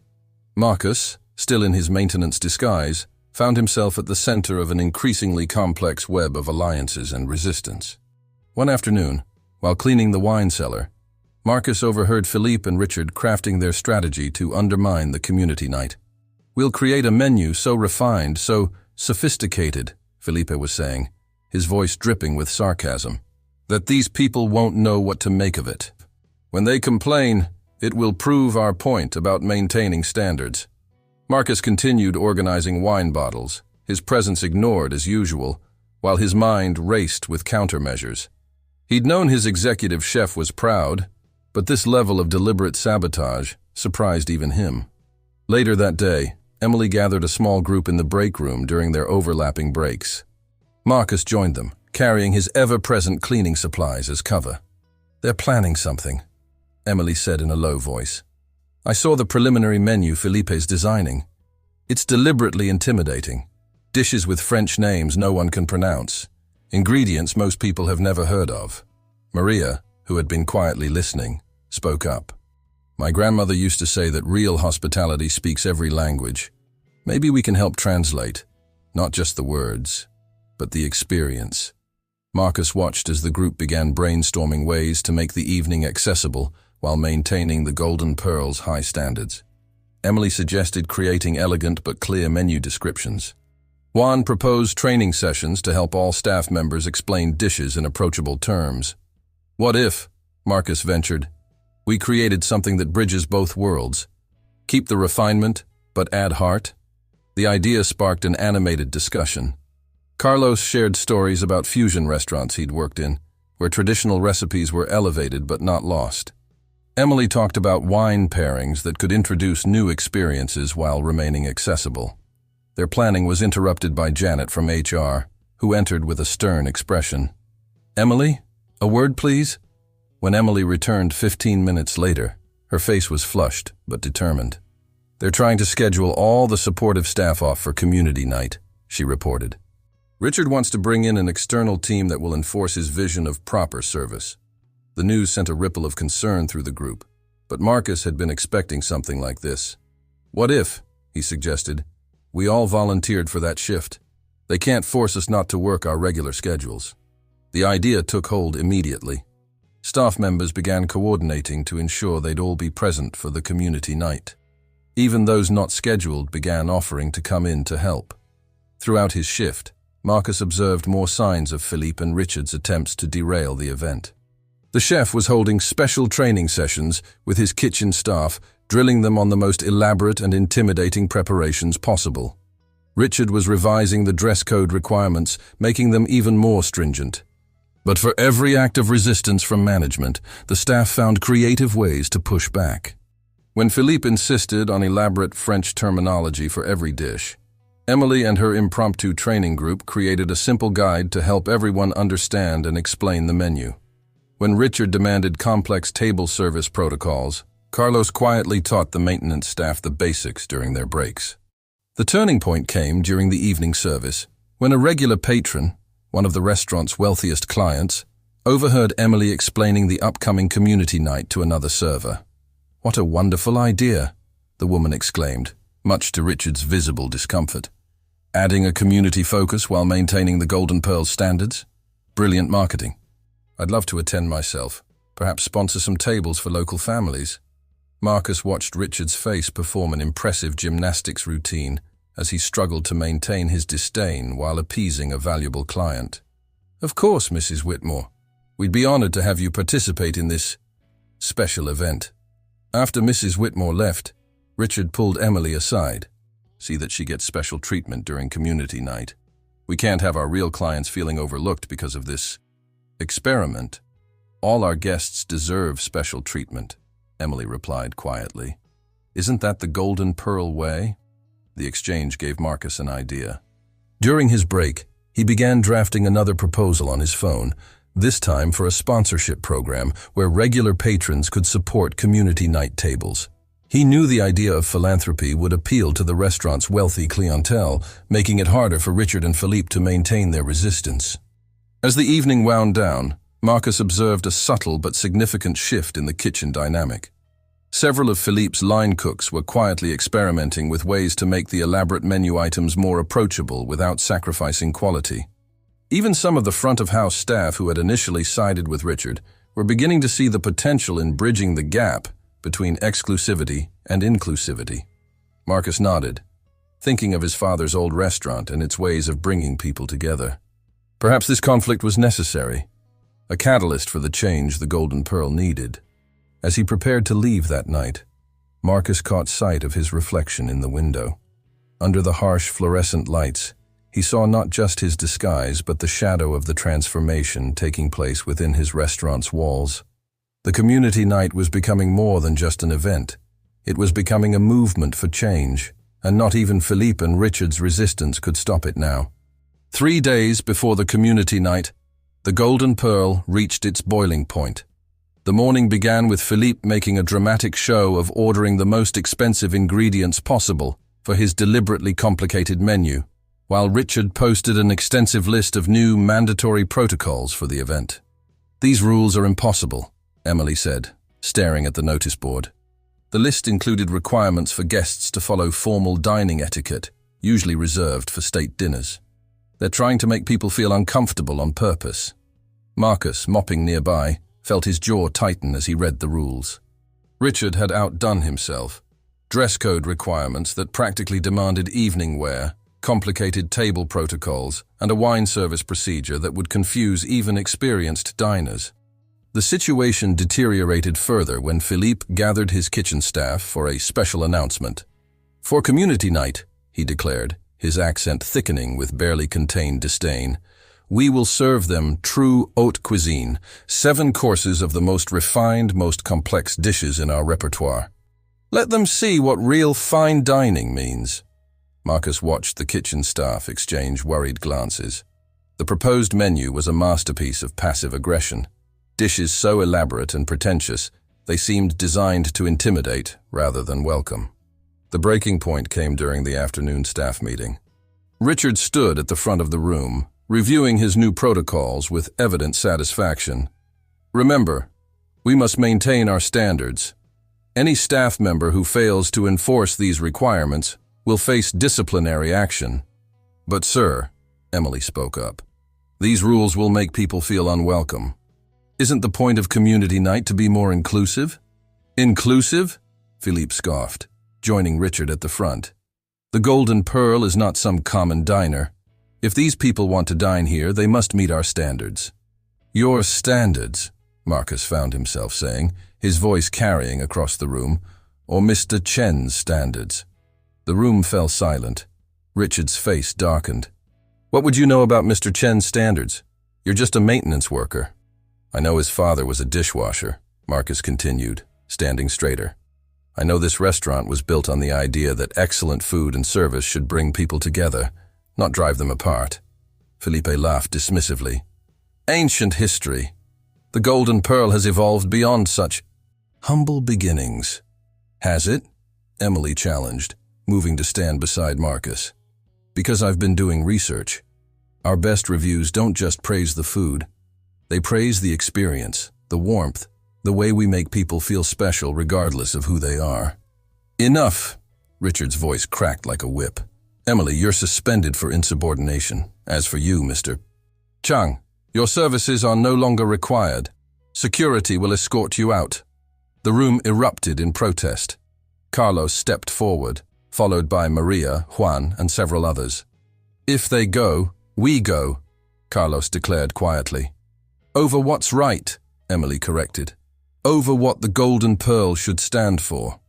Marcus, still in his maintenance disguise, found himself at the center of an increasingly complex web of alliances and resistance. One afternoon, while cleaning the wine cellar, Marcus overheard Philippe and Richard crafting their strategy to undermine the community night. "We'll create a menu so refined, so sophisticated," Philippe was saying, his voice dripping with sarcasm, "that these people won't know what to make of it. When they complain, it will prove our point about maintaining standards." Marcus continued organizing wine bottles, his presence ignored as usual, while his mind raced with countermeasures. He'd known his executive chef was proud, but this level of deliberate sabotage surprised even him. Later that day, Emily gathered a small group in the break room during their overlapping breaks. Marcus joined them, carrying his ever-present cleaning supplies as cover. "They're planning something," Emily said in a low voice. "I saw the preliminary menu Felipe's designing. It's deliberately intimidating. Dishes with French names no one can pronounce. Ingredients most people have never heard of." Maria, who had been quietly listening, spoke up. "My grandmother used to say that real hospitality speaks every language. Maybe we can help translate, not just the words, but the experience." Marcus watched as the group began brainstorming ways to make the evening accessible while maintaining the Golden Pearl's high standards. Emily suggested creating elegant but clear menu descriptions. Juan proposed training sessions to help all staff members explain dishes in approachable terms. "What if," Marcus ventured, "we created something that bridges both worlds? Keep the refinement, but add heart?" The idea sparked an animated discussion. Carlos shared stories about fusion restaurants he'd worked in, where traditional recipes were elevated but not lost. Emily talked about wine pairings that could introduce new experiences while remaining accessible. Their planning was interrupted by Janet from HR, who entered with a stern expression. "Emily, a word please?" When Emily returned 15 minutes later, her face was flushed but determined. "They're trying to schedule all the supportive staff off for community night," she reported. "Richard wants to bring in an external team that will enforce his vision of proper service." The news sent a ripple of concern through the group, but Marcus had been expecting something like this. "What if," he suggested, "we all volunteered for that shift? They can't force us not to work our regular schedules." The idea took hold immediately. Staff members began coordinating to ensure they'd all be present for the community night. Even those not scheduled began offering to come in to help. Throughout his shift, Marcus observed more signs of Philippe and Richard's attempts to derail the event. The chef was holding special training sessions with his kitchen staff, drilling them on the most elaborate and intimidating preparations possible. Richard was revising the dress code requirements, making them even more stringent. But for every act of resistance from management, the staff found creative ways to push back. When Philippe insisted on elaborate French terminology for every dish, Emily and her impromptu training group created a simple guide to help everyone understand and explain the menu. When Richard demanded complex table service protocols, Carlos quietly taught the maintenance staff the basics during their breaks. The turning point came during the evening service, when a regular patron, one of the restaurant's wealthiest clients, overheard Emily explaining the upcoming community night to another server. "What a wonderful idea," the woman exclaimed, much to Richard's visible discomfort. "Adding a community focus while maintaining the Golden Pearl standards? Brilliant marketing. I'd love to attend myself, perhaps sponsor some tables for local families." Marcus watched Richard's face perform an impressive gymnastics routine as he struggled to maintain his disdain while appeasing a valuable client. "Of course, Mrs. Whitmore. We'd be honored to have you participate in this special event." After Mrs. Whitmore left, Richard pulled Emily aside. "See that she gets special treatment during community night. We can't have our real clients feeling overlooked because of this experiment. All our guests deserve special treatment," Emily replied quietly. "Isn't that the Golden Pearl way?" The exchange gave Marcus an idea. During his break, he began drafting another proposal on his phone, this time for a sponsorship program where regular patrons could support community night tables. He knew the idea of philanthropy would appeal to the restaurant's wealthy clientele, making it harder for Richard and Philippe to maintain their resistance. As the evening wound down, Marcus observed a subtle but significant shift in the kitchen dynamic. Several of Philippe's line cooks were quietly experimenting with ways to make the elaborate menu items more approachable without sacrificing quality. Even some of the front-of-house staff who had initially sided with Richard were beginning to see the potential in bridging the gap between exclusivity and inclusivity. Marcus nodded, thinking of his father's old restaurant and its ways of bringing people together. Perhaps this conflict was necessary, a catalyst for the change the Golden Pearl needed. As he prepared to leave that night, Marcus caught sight of his reflection in the window. Under the harsh fluorescent lights, he saw not just his disguise but the shadow of the transformation taking place within his restaurant's walls. The community night was becoming more than just an event. It was becoming a movement for change, and not even Philippe and Richard's resistance could stop it now. 3 days before the community night, the Golden Pearl reached its boiling point. The morning began with Philippe making a dramatic show of ordering the most expensive ingredients possible for his deliberately complicated menu, while Richard posted an extensive list of new mandatory protocols for the event. "These rules are impossible," Emily said, staring at the notice board. The list included requirements for guests to follow formal dining etiquette, usually reserved for state dinners. "They're trying to make people feel uncomfortable on purpose." Marcus, mopping nearby, felt his jaw tighten as he read the rules. Richard had outdone himself. Dress code requirements that practically demanded evening wear, complicated table protocols, and a wine service procedure that would confuse even experienced diners. The situation deteriorated further when Philippe gathered his kitchen staff for a special announcement. "For community night," he declared, his accent thickening with barely contained disdain, "we will serve them true haute cuisine, 7 courses of the most refined, most complex dishes in our repertoire. Let them see what real fine dining means." Marcus watched the kitchen staff exchange worried glances. The proposed menu was a masterpiece of passive aggression. Dishes so elaborate and pretentious, they seemed designed to intimidate rather than welcome. The breaking point came during the afternoon staff meeting. Richard stood at the front of the room, reviewing his new protocols with evident satisfaction. "Remember, we must maintain our standards. Any staff member who fails to enforce these requirements will face disciplinary action." "But sir," Emily spoke up, "these rules will make people feel unwelcome. Isn't the point of community night to be more inclusive?" "Inclusive?" Philippe scoffed, joining Richard at the front. "The Golden Pearl is not some common diner. If these people want to dine here, they must meet our standards." "Your standards," Marcus found himself saying, his voice carrying across the room, "or Mr. Chen's standards." The room fell silent. Richard's face darkened. "What would you know about Mr. Chen's standards? You're just a maintenance worker." "I know his father was a dishwasher," Marcus continued, standing straighter. "I know this restaurant was built on the idea that excellent food and service should bring people together, not drive them apart." Philippe laughed dismissively. "Ancient history. The Golden Pearl has evolved beyond such humble beginnings." "Has it?" Emily challenged, moving to stand beside Marcus. "Because I've been doing research. Our best reviews don't just praise the food. They praise the experience, the warmth, the way we make people feel special regardless of who they are." "Enough!" Richard's voice cracked like a whip. "Emily, you're suspended for insubordination. As for you, Mr. Chang, your services are no longer required. Security will escort you out." The room erupted in protest. Carlos stepped forward, followed by Maria, Juan, and several others. "If they go, we go," Carlos declared quietly. "Over what's right," Emily corrected. "Over what the Golden Pearl should stand for."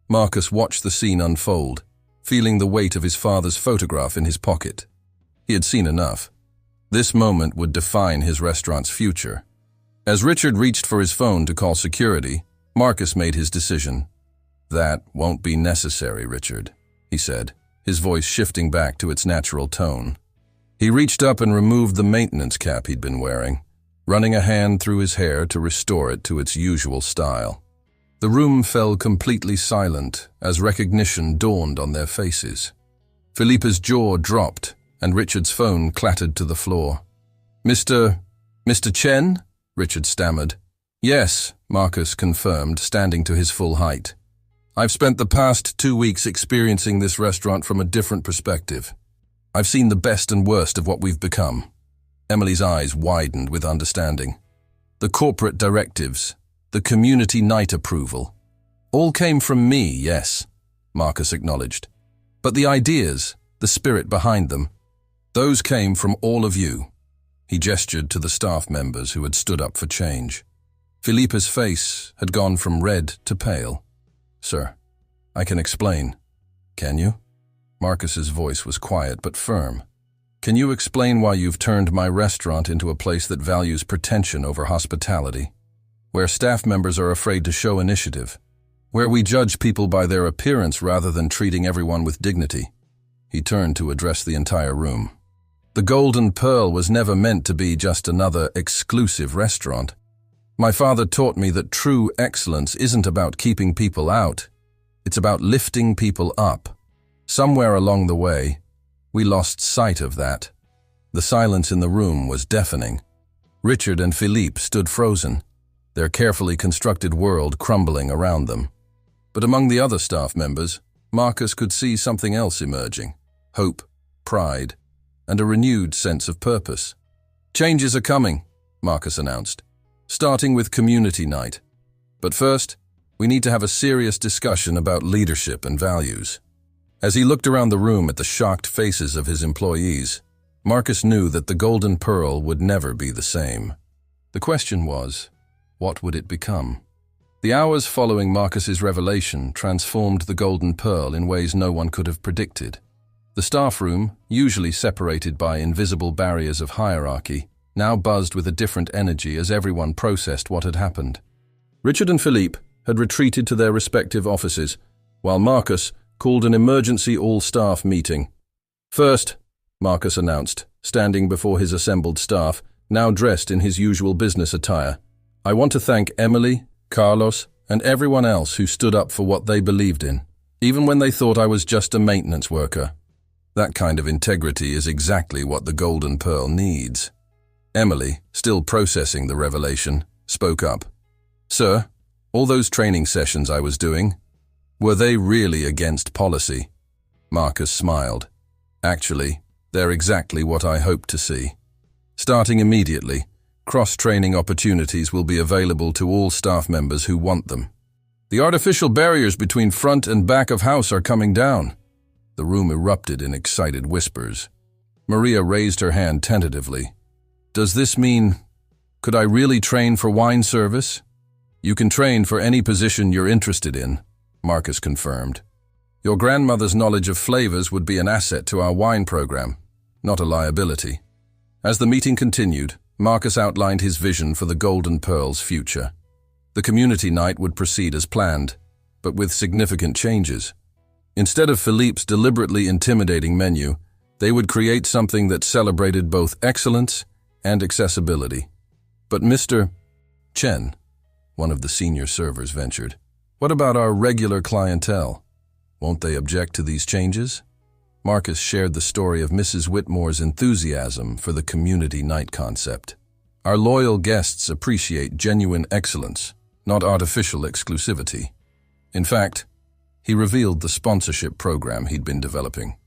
Marcus watched the scene unfold, feeling the weight of his father's photograph in his pocket. He had seen enough. This moment would define his restaurant's future. As Richard reached for his phone to call security, Marcus made his decision. "That won't be necessary, Richard," he said, his voice shifting back to its natural tone. He reached up and removed the maintenance cap he'd been wearing, running a hand through his hair to restore it to its usual style. The room fell completely silent as recognition dawned on their faces. Philippe's jaw dropped and Richard's phone clattered to the floor. Mr. Chen?" Richard stammered. Yes, Marcus confirmed, standing to his full height. I've spent the past 2 weeks experiencing this restaurant from a different perspective. I've seen the best and worst of what we've become. Emily's eyes widened with understanding. The corporate directives, the community night approval, all came from me, yes, Marcus acknowledged. But the ideas, the spirit behind them, those came from all of you. He gestured to the staff members who had stood up for change. Philippe's face had gone from red to pale. Sir, I can explain. Can you? Marcus's voice was quiet but firm. Can you explain why you've turned my restaurant into a place that values pretension over hospitality? Where staff members are afraid to show initiative? Where we judge people by their appearance rather than treating everyone with dignity? He turned to address the entire room. The Golden Pearl was never meant to be just another exclusive restaurant. My father taught me that true excellence isn't about keeping people out. It's about lifting people up. Somewhere along the way, we lost sight of that. The silence in the room was deafening. Richard and Philippe stood frozen, their carefully constructed world crumbling around them. But among the other staff members, Marcus could see something else emerging: hope, pride, and a renewed sense of purpose. Changes are coming, Marcus announced, starting with community night. But first, we need to have a serious discussion about leadership and values. As he looked around the room at the shocked faces of his employees, Marcus knew that the Golden Pearl would never be the same. The question was, what would it become? The hours following Marcus's revelation transformed the Golden Pearl in ways no one could have predicted. The staff room, usually separated by invisible barriers of hierarchy, now buzzed with a different energy as everyone processed what had happened. Richard and Philippe had retreated to their respective offices, while Marcus called an emergency all-staff meeting. First, Marcus announced, standing before his assembled staff, now dressed in his usual business attire, I want to thank Emily, Carlos, and everyone else who stood up for what they believed in, even when they thought I was just a maintenance worker. That kind of integrity is exactly what the Golden Pearl needs. Emily, still processing the revelation, spoke up. Sir, all those training sessions I was doing, were they really against policy? Marcus smiled. Actually, they're exactly what I hoped to see. Starting immediately, cross-training opportunities will be available to all staff members who want them. The artificial barriers between front and back of house are coming down. The room erupted in excited whispers. Maria raised her hand tentatively. Does this mean, could I really train for wine service? You can train for any position you're interested in, Marcus confirmed. Your grandmother's knowledge of flavors would be an asset to our wine program, not a liability. As the meeting continued, Marcus outlined his vision for the Golden Pearl's future. The community night would proceed as planned, but with significant changes. Instead of Philippe's deliberately intimidating menu, they would create something that celebrated both excellence and accessibility. But Mr. Chen, one of the senior servers, ventured, what about our regular clientele? Won't they object to these changes? Marcus shared the story of Mrs. Whitmore's enthusiasm for the community night concept. Our loyal guests appreciate genuine excellence, not artificial exclusivity. In fact, he revealed the sponsorship program he'd been developing.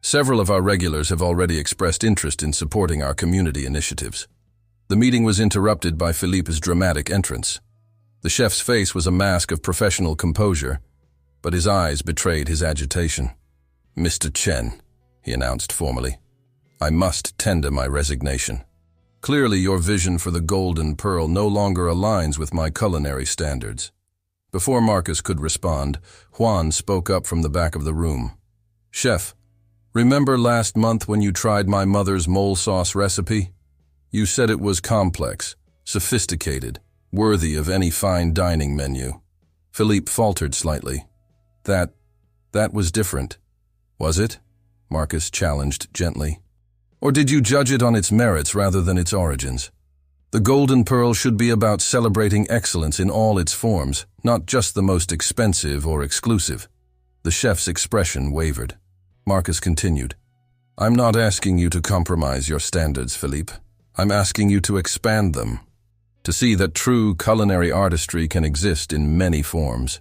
Several of our regulars have already expressed interest in supporting our community initiatives. The meeting was interrupted by Philippe's dramatic entrance. The chef's face was a mask of professional composure, but his eyes betrayed his agitation. Mr. Chen, he announced formally, I must tender my resignation. Clearly your vision for the Golden Pearl no longer aligns with my culinary standards. Before Marcus could respond, Juan spoke up from the back of the room. Chef, remember last month when you tried my mother's mole sauce recipe? You said it was complex, sophisticated, worthy of any fine dining menu. Philippe faltered slightly. That was different. Was it? Marcus challenged gently. Or did you judge it on its merits rather than its origins? The Golden Pearl should be about celebrating excellence in all its forms, not just the most expensive or exclusive. The chef's expression wavered. Marcus continued. I'm not asking you to compromise your standards, Philippe. I'm asking you to expand them. to see that true culinary artistry can exist in many forms.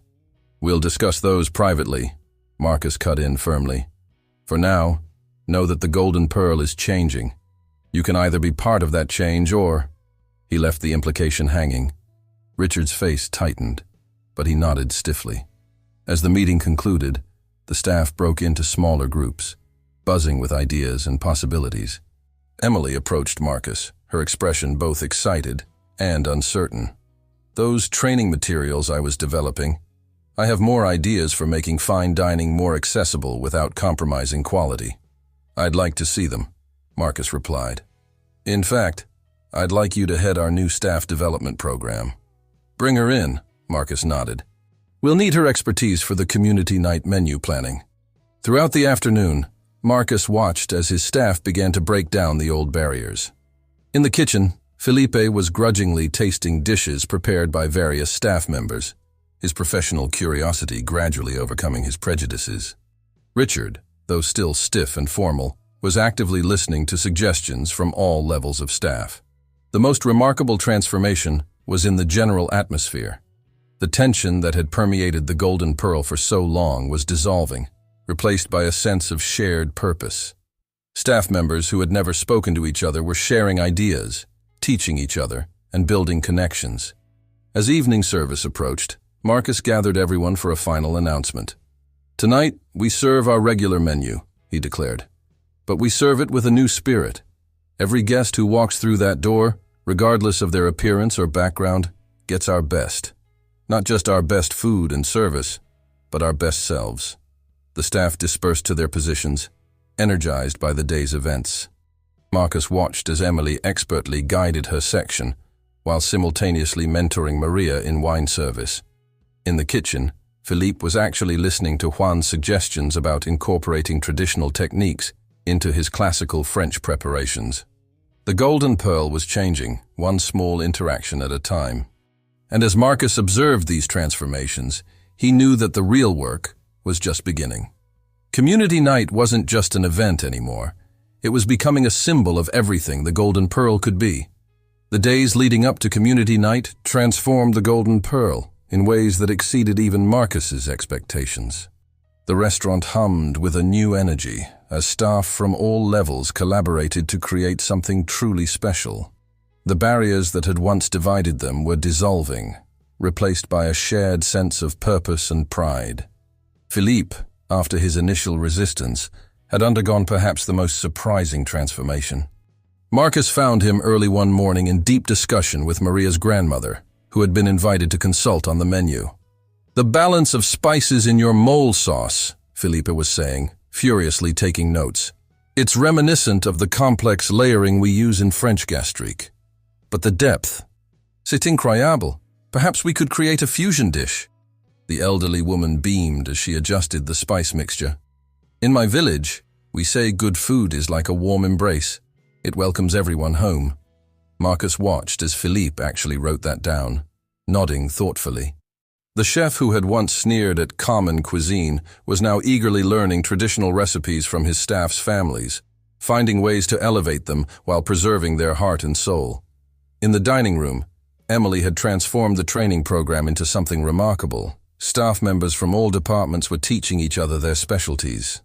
We'll discuss those privately, Marcus cut in firmly. For now, know that the Golden Pearl is changing. You can either be part of that change or... He left the implication hanging. Richard's face tightened, but he nodded stiffly. As the meeting concluded, the staff broke into smaller groups, buzzing with ideas and possibilities. Emily approached Marcus, her expression both excited and uncertain. Those training materials I was developing, I have more ideas for making fine dining more accessible without compromising quality. I'd like to see them, Marcus replied. In fact, I'd like you to head our new staff development program. Bring her in, Marcus nodded. We'll need her expertise for the community night menu planning. Throughout the afternoon, Marcus watched as his staff began to break down the old barriers. In the kitchen, Felipe was grudgingly tasting dishes prepared by various staff members, his professional curiosity gradually overcoming his prejudices. Richard, though still stiff and formal, was actively listening to suggestions from all levels of staff. The most remarkable transformation was in the general atmosphere. The tension that had permeated the Golden Pearl for so long was dissolving, replaced by a sense of shared purpose. Staff members who had never spoken to each other were sharing ideas, teaching each other, and building connections. As evening service approached, Marcus gathered everyone for a final announcement. Tonight, we serve our regular menu, he declared. But we serve it with a new spirit. Every guest who walks through that door, regardless of their appearance or background, gets our best. Not just our best food and service, but our best selves. The staff dispersed to their positions, energized by the day's events. Marcus watched as Emily expertly guided her section, while simultaneously mentoring Maria in wine service. In the kitchen, Philippe was actually listening to Juan's suggestions about incorporating traditional techniques into his classical French preparations. The Golden Pearl was changing, one small interaction at a time. And as Marcus observed these transformations, he knew that the real work was just beginning. Community night wasn't just an event anymore. It was becoming a symbol of everything the Golden Pearl could be. The days leading up to community night transformed the Golden Pearl in ways that exceeded even Marcus's expectations. The restaurant hummed with a new energy as staff from all levels collaborated to create something truly special. The barriers that had once divided them were dissolving, replaced by a shared sense of purpose and pride. Philippe, after his initial resistance, had undergone perhaps the most surprising transformation. Marcus found him early one morning in deep discussion with Maria's grandmother, who had been invited to consult on the menu. "The balance of spices in your mole sauce," Felipe was saying, furiously taking notes. "It's reminiscent of the complex layering we use in French gastrique. But the depth, c'est incroyable. Perhaps we could create a fusion dish." The elderly woman beamed as she adjusted the spice mixture. "In my village, we say good food is like a warm embrace. It welcomes everyone home." Marcus watched as Philippe actually wrote that down, nodding thoughtfully. The chef who had once sneered at common cuisine was now eagerly learning traditional recipes from his staff's families, finding ways to elevate them while preserving their heart and soul. In the dining room, Emily had transformed the training program into something remarkable. Staff members from all departments were teaching each other their specialties.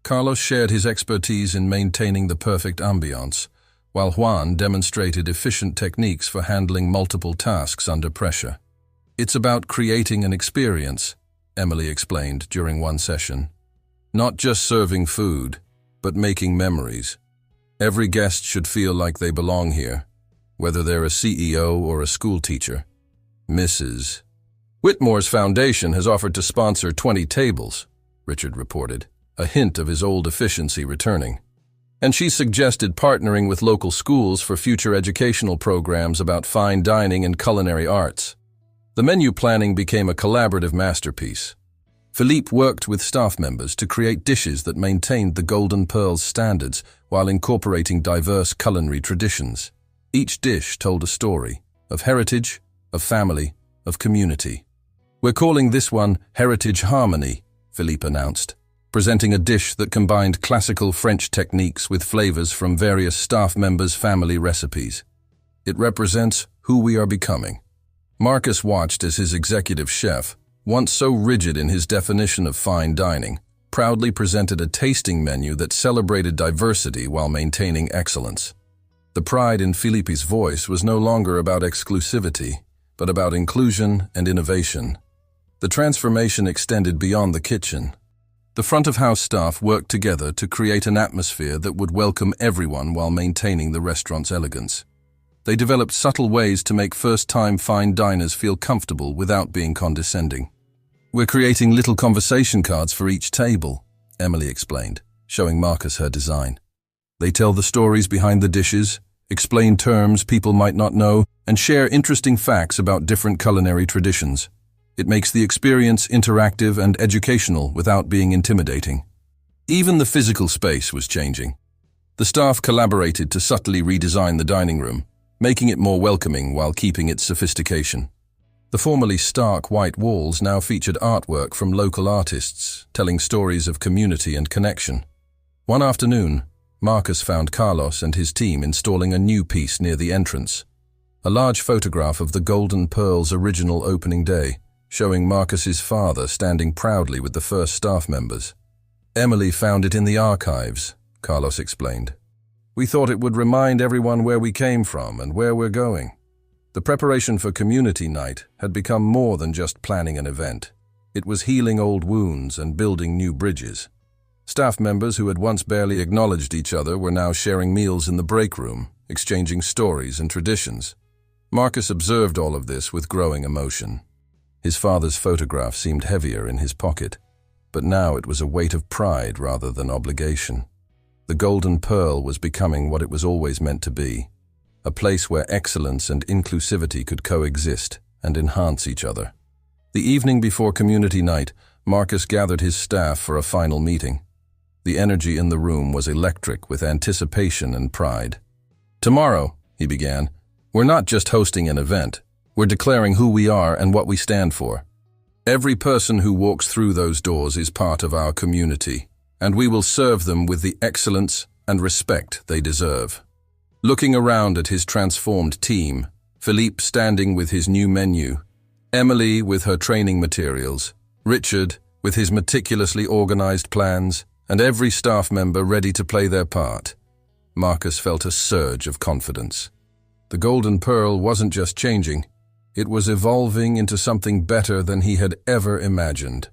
Carlos shared his expertise in maintaining the perfect ambiance, while Juan demonstrated efficient techniques for handling multiple tasks under pressure. "It's about creating an experience," Emily explained during one session. "Not just serving food, but making memories. Every guest should feel like they belong here, whether they're a CEO or a school teacher." Mrs. Whitmore's foundation has offered to sponsor 20 tables, Richard reported, a hint of his old efficiency returning. "And she suggested partnering with local schools for future educational programs about fine dining and culinary arts." The menu planning became a collaborative masterpiece. Philippe worked with staff members to create dishes that maintained the Golden Pearl's standards while incorporating diverse culinary traditions. Each dish told a story of heritage, of family, of community. "We're calling this one Heritage Harmony," Philippe announced, presenting a dish that combined classical French techniques with flavors from various staff members' family recipes. It represents who we are becoming. Marcus watched as his executive chef, once so rigid in his definition of fine dining, proudly presented a tasting menu that celebrated diversity while maintaining excellence. The pride in Felipe's voice was no longer about exclusivity, but about inclusion and innovation. The transformation extended beyond the kitchen. The front-of-house staff worked together to create an atmosphere that would welcome everyone while maintaining the restaurant's elegance. They developed subtle ways to make first-time fine diners feel comfortable without being condescending. "We're creating little conversation cards for each table," Emily explained, showing Marcus her design. "They tell the stories behind the dishes, explain terms people might not know, and share interesting facts about different culinary traditions. It makes the experience interactive and educational without being intimidating." Even the physical space was changing. The staff collaborated to subtly redesign the dining room, making it more welcoming while keeping its sophistication. The formerly stark white walls now featured artwork from local artists, telling stories of community and connection. One afternoon, Marcus found Carlos and his team installing a new piece near the entrance. A large photograph of the Golden Pearl's original opening day, showing Marcus's father standing proudly with the first staff members. "Emily found it in the archives," Carlos explained. "We thought it would remind everyone where we came from and where we're going." The preparation for community night had become more than just planning an event. It was healing old wounds and building new bridges. Staff members who had once barely acknowledged each other were now sharing meals in the break room, exchanging stories and traditions. Marcus observed all of this with growing emotion. His father's photograph seemed heavier in his pocket, but now it was a weight of pride rather than obligation. The Golden Pearl was becoming what it was always meant to be, a place where excellence and inclusivity could coexist and enhance each other. The evening before community night, Marcus gathered his staff for a final meeting. The energy in the room was electric with anticipation and pride. "Tomorrow," he began, "we're not just hosting an event. We're declaring who we are and what we stand for. Every person who walks through those doors is part of our community, and we will serve them with the excellence and respect they deserve." Looking around at his transformed team, Philippe standing with his new menu, Emily with her training materials, Richard with his meticulously organized plans, and every staff member ready to play their part, Marcus felt a surge of confidence. The Golden Pearl wasn't just changing, it was evolving into something better than he had ever imagined.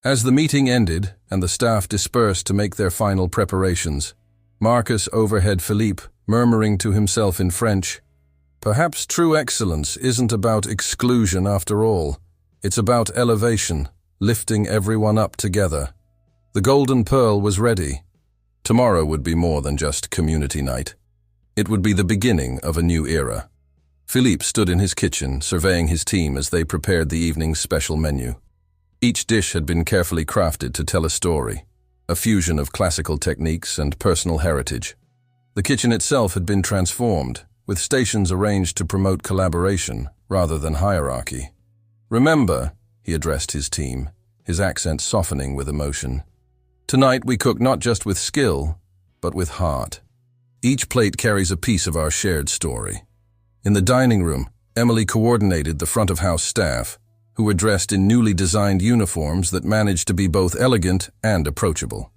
As the meeting ended and the staff dispersed to make their final preparations, Marcus overheard Philippe murmuring to himself in French, "Perhaps true excellence isn't about exclusion after all. It's about elevation, lifting everyone up together." The Golden Pearl was ready. Tomorrow would be more than just community night. It would be the beginning of a new era. Philippe stood in his kitchen, surveying his team as they prepared the evening's special menu. Each dish had been carefully crafted to tell a story, a fusion of classical techniques and personal heritage. The kitchen itself had been transformed, with stations arranged to promote collaboration rather than hierarchy. "Remember," he addressed his team, his accent softening with emotion, "tonight we cook not just with skill, but with heart. Each plate carries a piece of our shared story." In the dining room, Emily coordinated the front-of-house staff, who were dressed in newly designed uniforms that managed to be both elegant and approachable.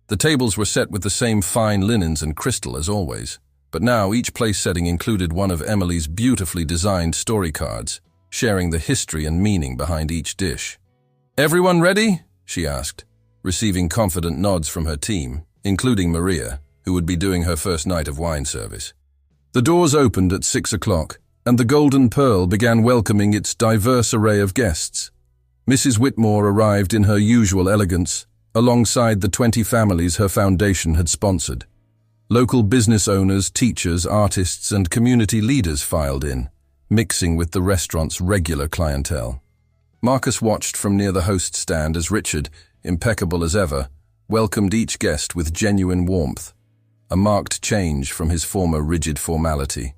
The tables were set with the same fine linens and crystal as always, but now each place setting included one of Emily's beautifully designed story cards, sharing the history and meaning behind each dish. "Everyone ready?" she asked, receiving confident nods from her team, including Maria, who would be doing her first night of wine service. The doors opened at 6 o'clock, and the Golden Pearl began welcoming its diverse array of guests. Mrs. Whitmore arrived in her usual elegance, alongside the 20 families her foundation had sponsored. Local business owners, teachers, artists, and community leaders filed in, mixing with the restaurant's regular clientele. Marcus watched from near the host stand as Richard, impeccable as ever, welcomed each guest with genuine warmth, a marked change from his former rigid formality.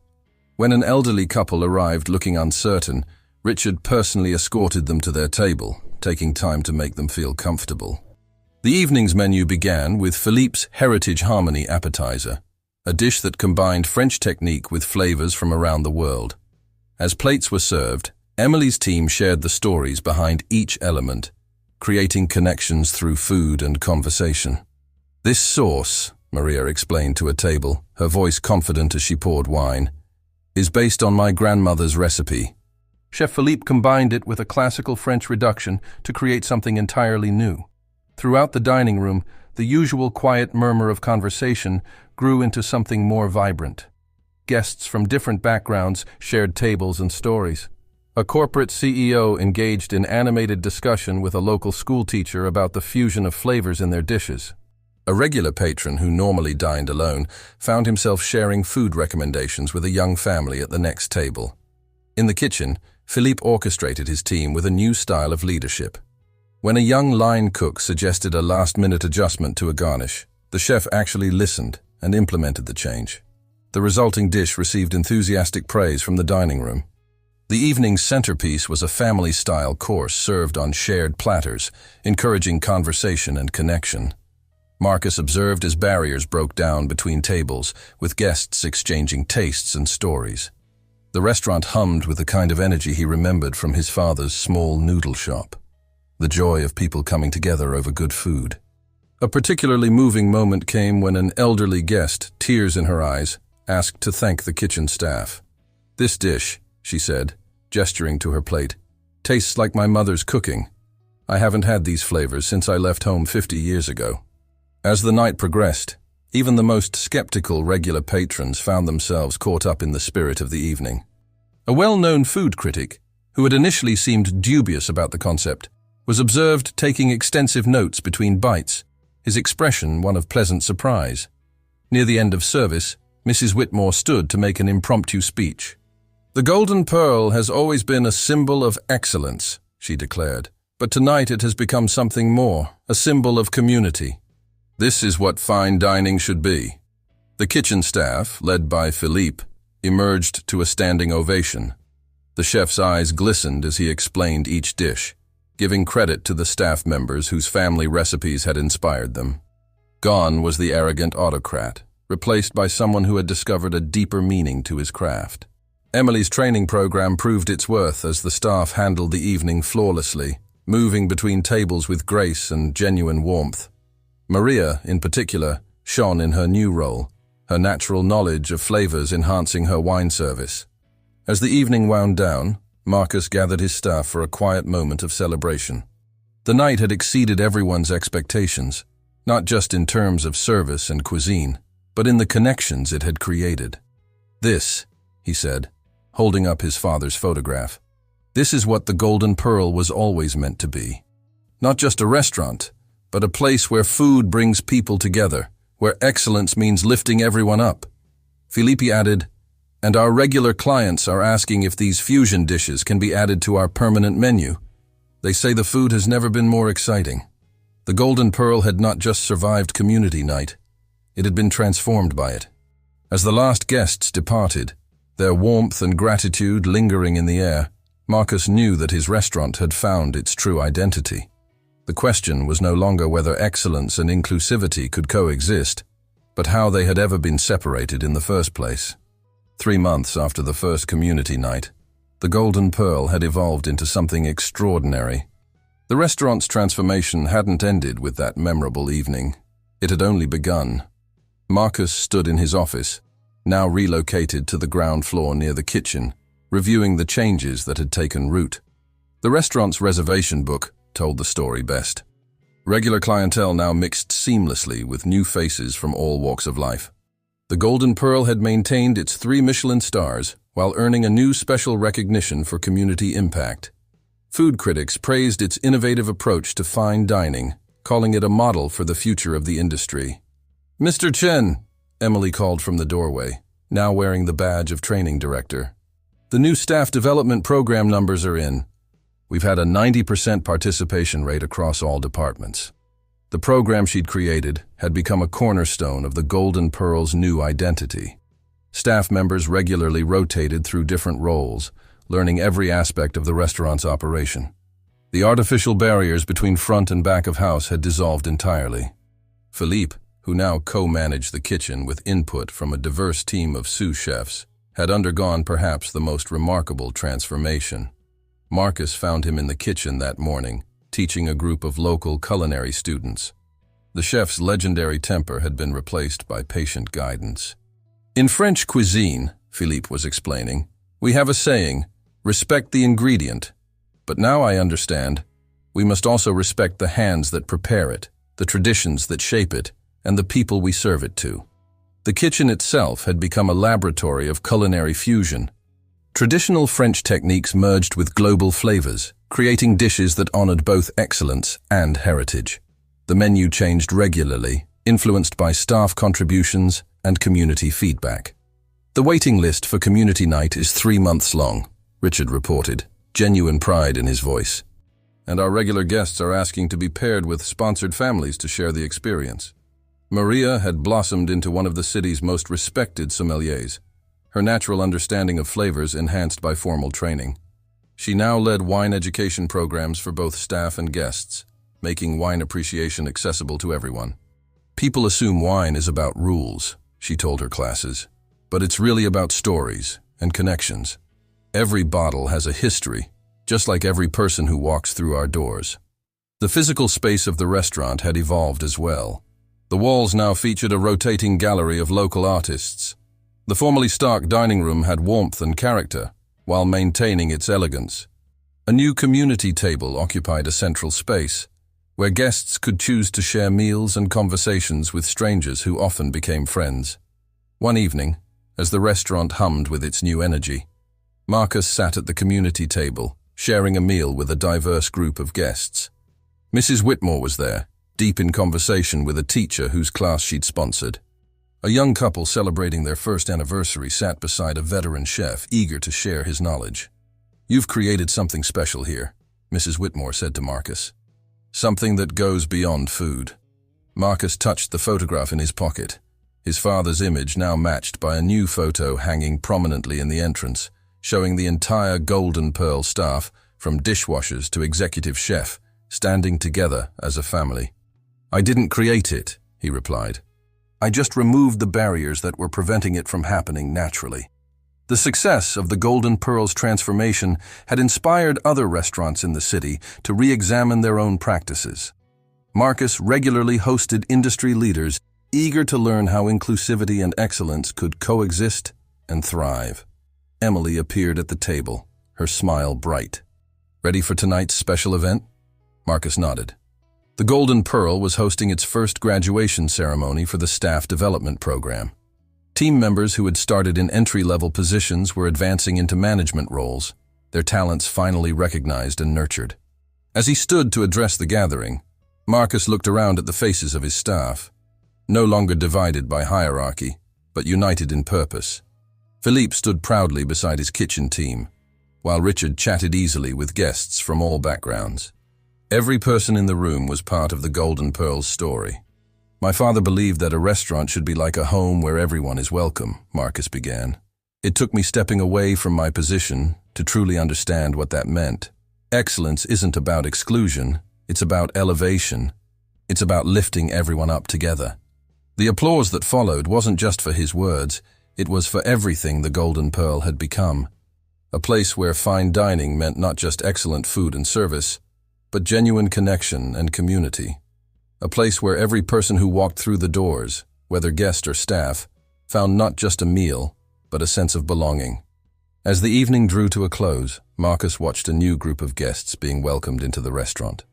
When an elderly couple arrived looking uncertain, Richard personally escorted them to their table, taking time to make them feel comfortable. The evening's menu began with Philippe's Heritage Harmony appetizer, a dish that combined French technique with flavors from around the world. As plates were served, Emily's team shared the stories behind each element, creating connections through food and conversation. "This sauce," Maria explained to a table, her voice confident as she poured wine, "is based on my grandmother's recipe." Chef Philippe combined it with a classical French reduction to create something entirely new. Throughout the dining room, the usual quiet murmur of conversation grew into something more vibrant. Guests from different backgrounds shared tables and stories. A corporate CEO engaged in animated discussion with a local school teacher about the fusion of flavors in their dishes. A regular patron who normally dined alone found himself sharing food recommendations with a young family at the next table. In the kitchen, Philippe orchestrated his team with a new style of leadership. When a young line cook suggested a last-minute adjustment to a garnish, the chef actually listened and implemented the change. The resulting dish received enthusiastic praise from the dining room. The evening's centerpiece was a family-style course served on shared platters, encouraging conversation and connection. Marcus observed as barriers broke down between tables, with guests exchanging tastes and stories. The restaurant hummed with the kind of energy he remembered from his father's small noodle shop. The joy of people coming together over good food. A particularly moving moment came when an elderly guest, tears in her eyes, asked to thank the kitchen staff. "This dish," she said, gesturing to her plate, "tastes like my mother's cooking. I haven't had these flavors since I left home 50 years ago." As the night progressed, even the most skeptical regular patrons found themselves caught up in the spirit of the evening. A well-known food critic, who had initially seemed dubious about the concept, was observed taking extensive notes between bites, his expression one of pleasant surprise. Near the end of service, Mrs. Whitmore stood to make an impromptu speech. "The Golden Pearl has always been a symbol of excellence," she declared, "but tonight it has become something more, a symbol of community. This is what fine dining should be." The kitchen staff, led by Philippe, emerged to a standing ovation. The chef's eyes glistened as he explained each dish, giving credit to the staff members whose family recipes had inspired them. Gone was the arrogant autocrat, replaced by someone who had discovered a deeper meaning to his craft. Emily's training program proved its worth as the staff handled the evening flawlessly, moving between tables with grace and genuine warmth. Maria, in particular, shone in her new role, her natural knowledge of flavors enhancing her wine service. As the evening wound down, Marcus gathered his staff for a quiet moment of celebration. The night had exceeded everyone's expectations, not just in terms of service and cuisine, but in the connections it had created. "This," he said, holding up his father's photograph, "this is what the Golden Pearl was always meant to be. Not just a restaurant, but a place where food brings people together, where excellence means lifting everyone up." Philippe added, "And our regular clients are asking if these fusion dishes can be added to our permanent menu. They say the food has never been more exciting." The Golden Pearl had not just survived community night, it had been transformed by it. As the last guests departed, their warmth and gratitude lingering in the air, Marcus knew that his restaurant had found its true identity. The question was no longer whether excellence and inclusivity could coexist, but how they had ever been separated in the first place. 3 months after the first community night, the Golden Pearl had evolved into something extraordinary. The restaurant's transformation hadn't ended with that memorable evening. It had only begun. Marcus stood in his office, now relocated to the ground floor near the kitchen, reviewing the changes that had taken root. The restaurant's reservation book told the story best. Regular clientele now mixed seamlessly with new faces from all walks of life. The Golden Pearl had maintained its 3 Michelin stars while earning a new special recognition for community impact. Food critics praised its innovative approach to fine dining, calling it a model for the future of the industry. "Mr. Chen," Emily called from the doorway, now wearing the badge of training director. "The new staff development program numbers are in. We've had a 90% participation rate across all departments." The program she'd created had become a cornerstone of the Golden Pearl's new identity. Staff members regularly rotated through different roles, learning every aspect of the restaurant's operation. The artificial barriers between front and back of house had dissolved entirely. Philippe, who now co-managed the kitchen with input from a diverse team of sous chefs, had undergone perhaps the most remarkable transformation. Marcus found him in the kitchen that morning, teaching a group of local culinary students. The chef's legendary temper had been replaced by patient guidance. In French cuisine, Philippe was explaining, we have a saying, respect the ingredient. But now I understand, we must also respect the hands that prepare it, the traditions that shape it, and the people we serve it to. The kitchen itself had become a laboratory of culinary fusion. Traditional French techniques merged with global flavors, creating dishes that honored both excellence and heritage. The menu changed regularly, influenced by staff contributions and community feedback. The waiting list for community night is 3 months long, Richard reported, genuine pride in his voice. And our regular guests are asking to be paired with sponsored families to share the experience. Maria had blossomed into one of the city's most respected sommeliers, her natural understanding of flavors enhanced by formal training. She now led wine education programs for both staff and guests, making wine appreciation accessible to everyone. People assume wine is about rules, she told her classes, but it's really about stories and connections. Every bottle has a history, just like every person who walks through our doors. The physical space of the restaurant had evolved as well. The walls now featured a rotating gallery of local artists. The formerly stark dining room had warmth and character, while maintaining its elegance. A new community table occupied a central space, where guests could choose to share meals and conversations with strangers who often became friends. One evening, as the restaurant hummed with its new energy, Marcus sat at the community table, sharing a meal with a diverse group of guests. Mrs. Whitmore was there, deep in conversation with a teacher whose class she'd sponsored. A young couple celebrating their first anniversary sat beside a veteran chef, eager to share his knowledge. You've created something special here, Mrs. Whitmore said to Marcus. Something that goes beyond food. Marcus touched the photograph in his pocket, his father's image now matched by a new photo hanging prominently in the entrance, showing the entire Golden Pearl staff, from dishwashers to executive chef, standing together as a family. I didn't create it, he replied. I just removed the barriers that were preventing it from happening naturally. The success of the Golden Pearl's transformation had inspired other restaurants in the city to re-examine their own practices. Marcus regularly hosted industry leaders eager to learn how inclusivity and excellence could coexist and thrive. Emily appeared at the table, her smile bright. Ready for tonight's special event? Marcus nodded. The Golden Pearl was hosting its first graduation ceremony for the staff development program. Team members who had started in entry-level positions were advancing into management roles, their talents finally recognized and nurtured. As he stood to address the gathering, Marcus looked around at the faces of his staff, no longer divided by hierarchy, but united in purpose. Philippe stood proudly beside his kitchen team, while Richard chatted easily with guests from all backgrounds. Every person in the room was part of the Golden Pearl's story. My father believed that a restaurant should be like a home where everyone is welcome, Marcus began. It took me stepping away from my position to truly understand what that meant. Excellence isn't about exclusion, it's about elevation. It's about lifting everyone up together. The applause that followed wasn't just for his words, it was for everything the Golden Pearl had become. A place where fine dining meant not just excellent food and service, but genuine connection and community. A place where every person who walked through the doors, whether guest or staff, found not just a meal, but a sense of belonging. As the evening drew to a close, Marcus watched a new group of guests being welcomed into the restaurant.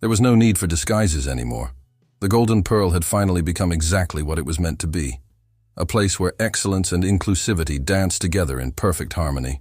There was no need for disguises anymore. The Golden Pearl had finally become exactly what it was meant to be, a place where excellence and inclusivity danced together in perfect harmony.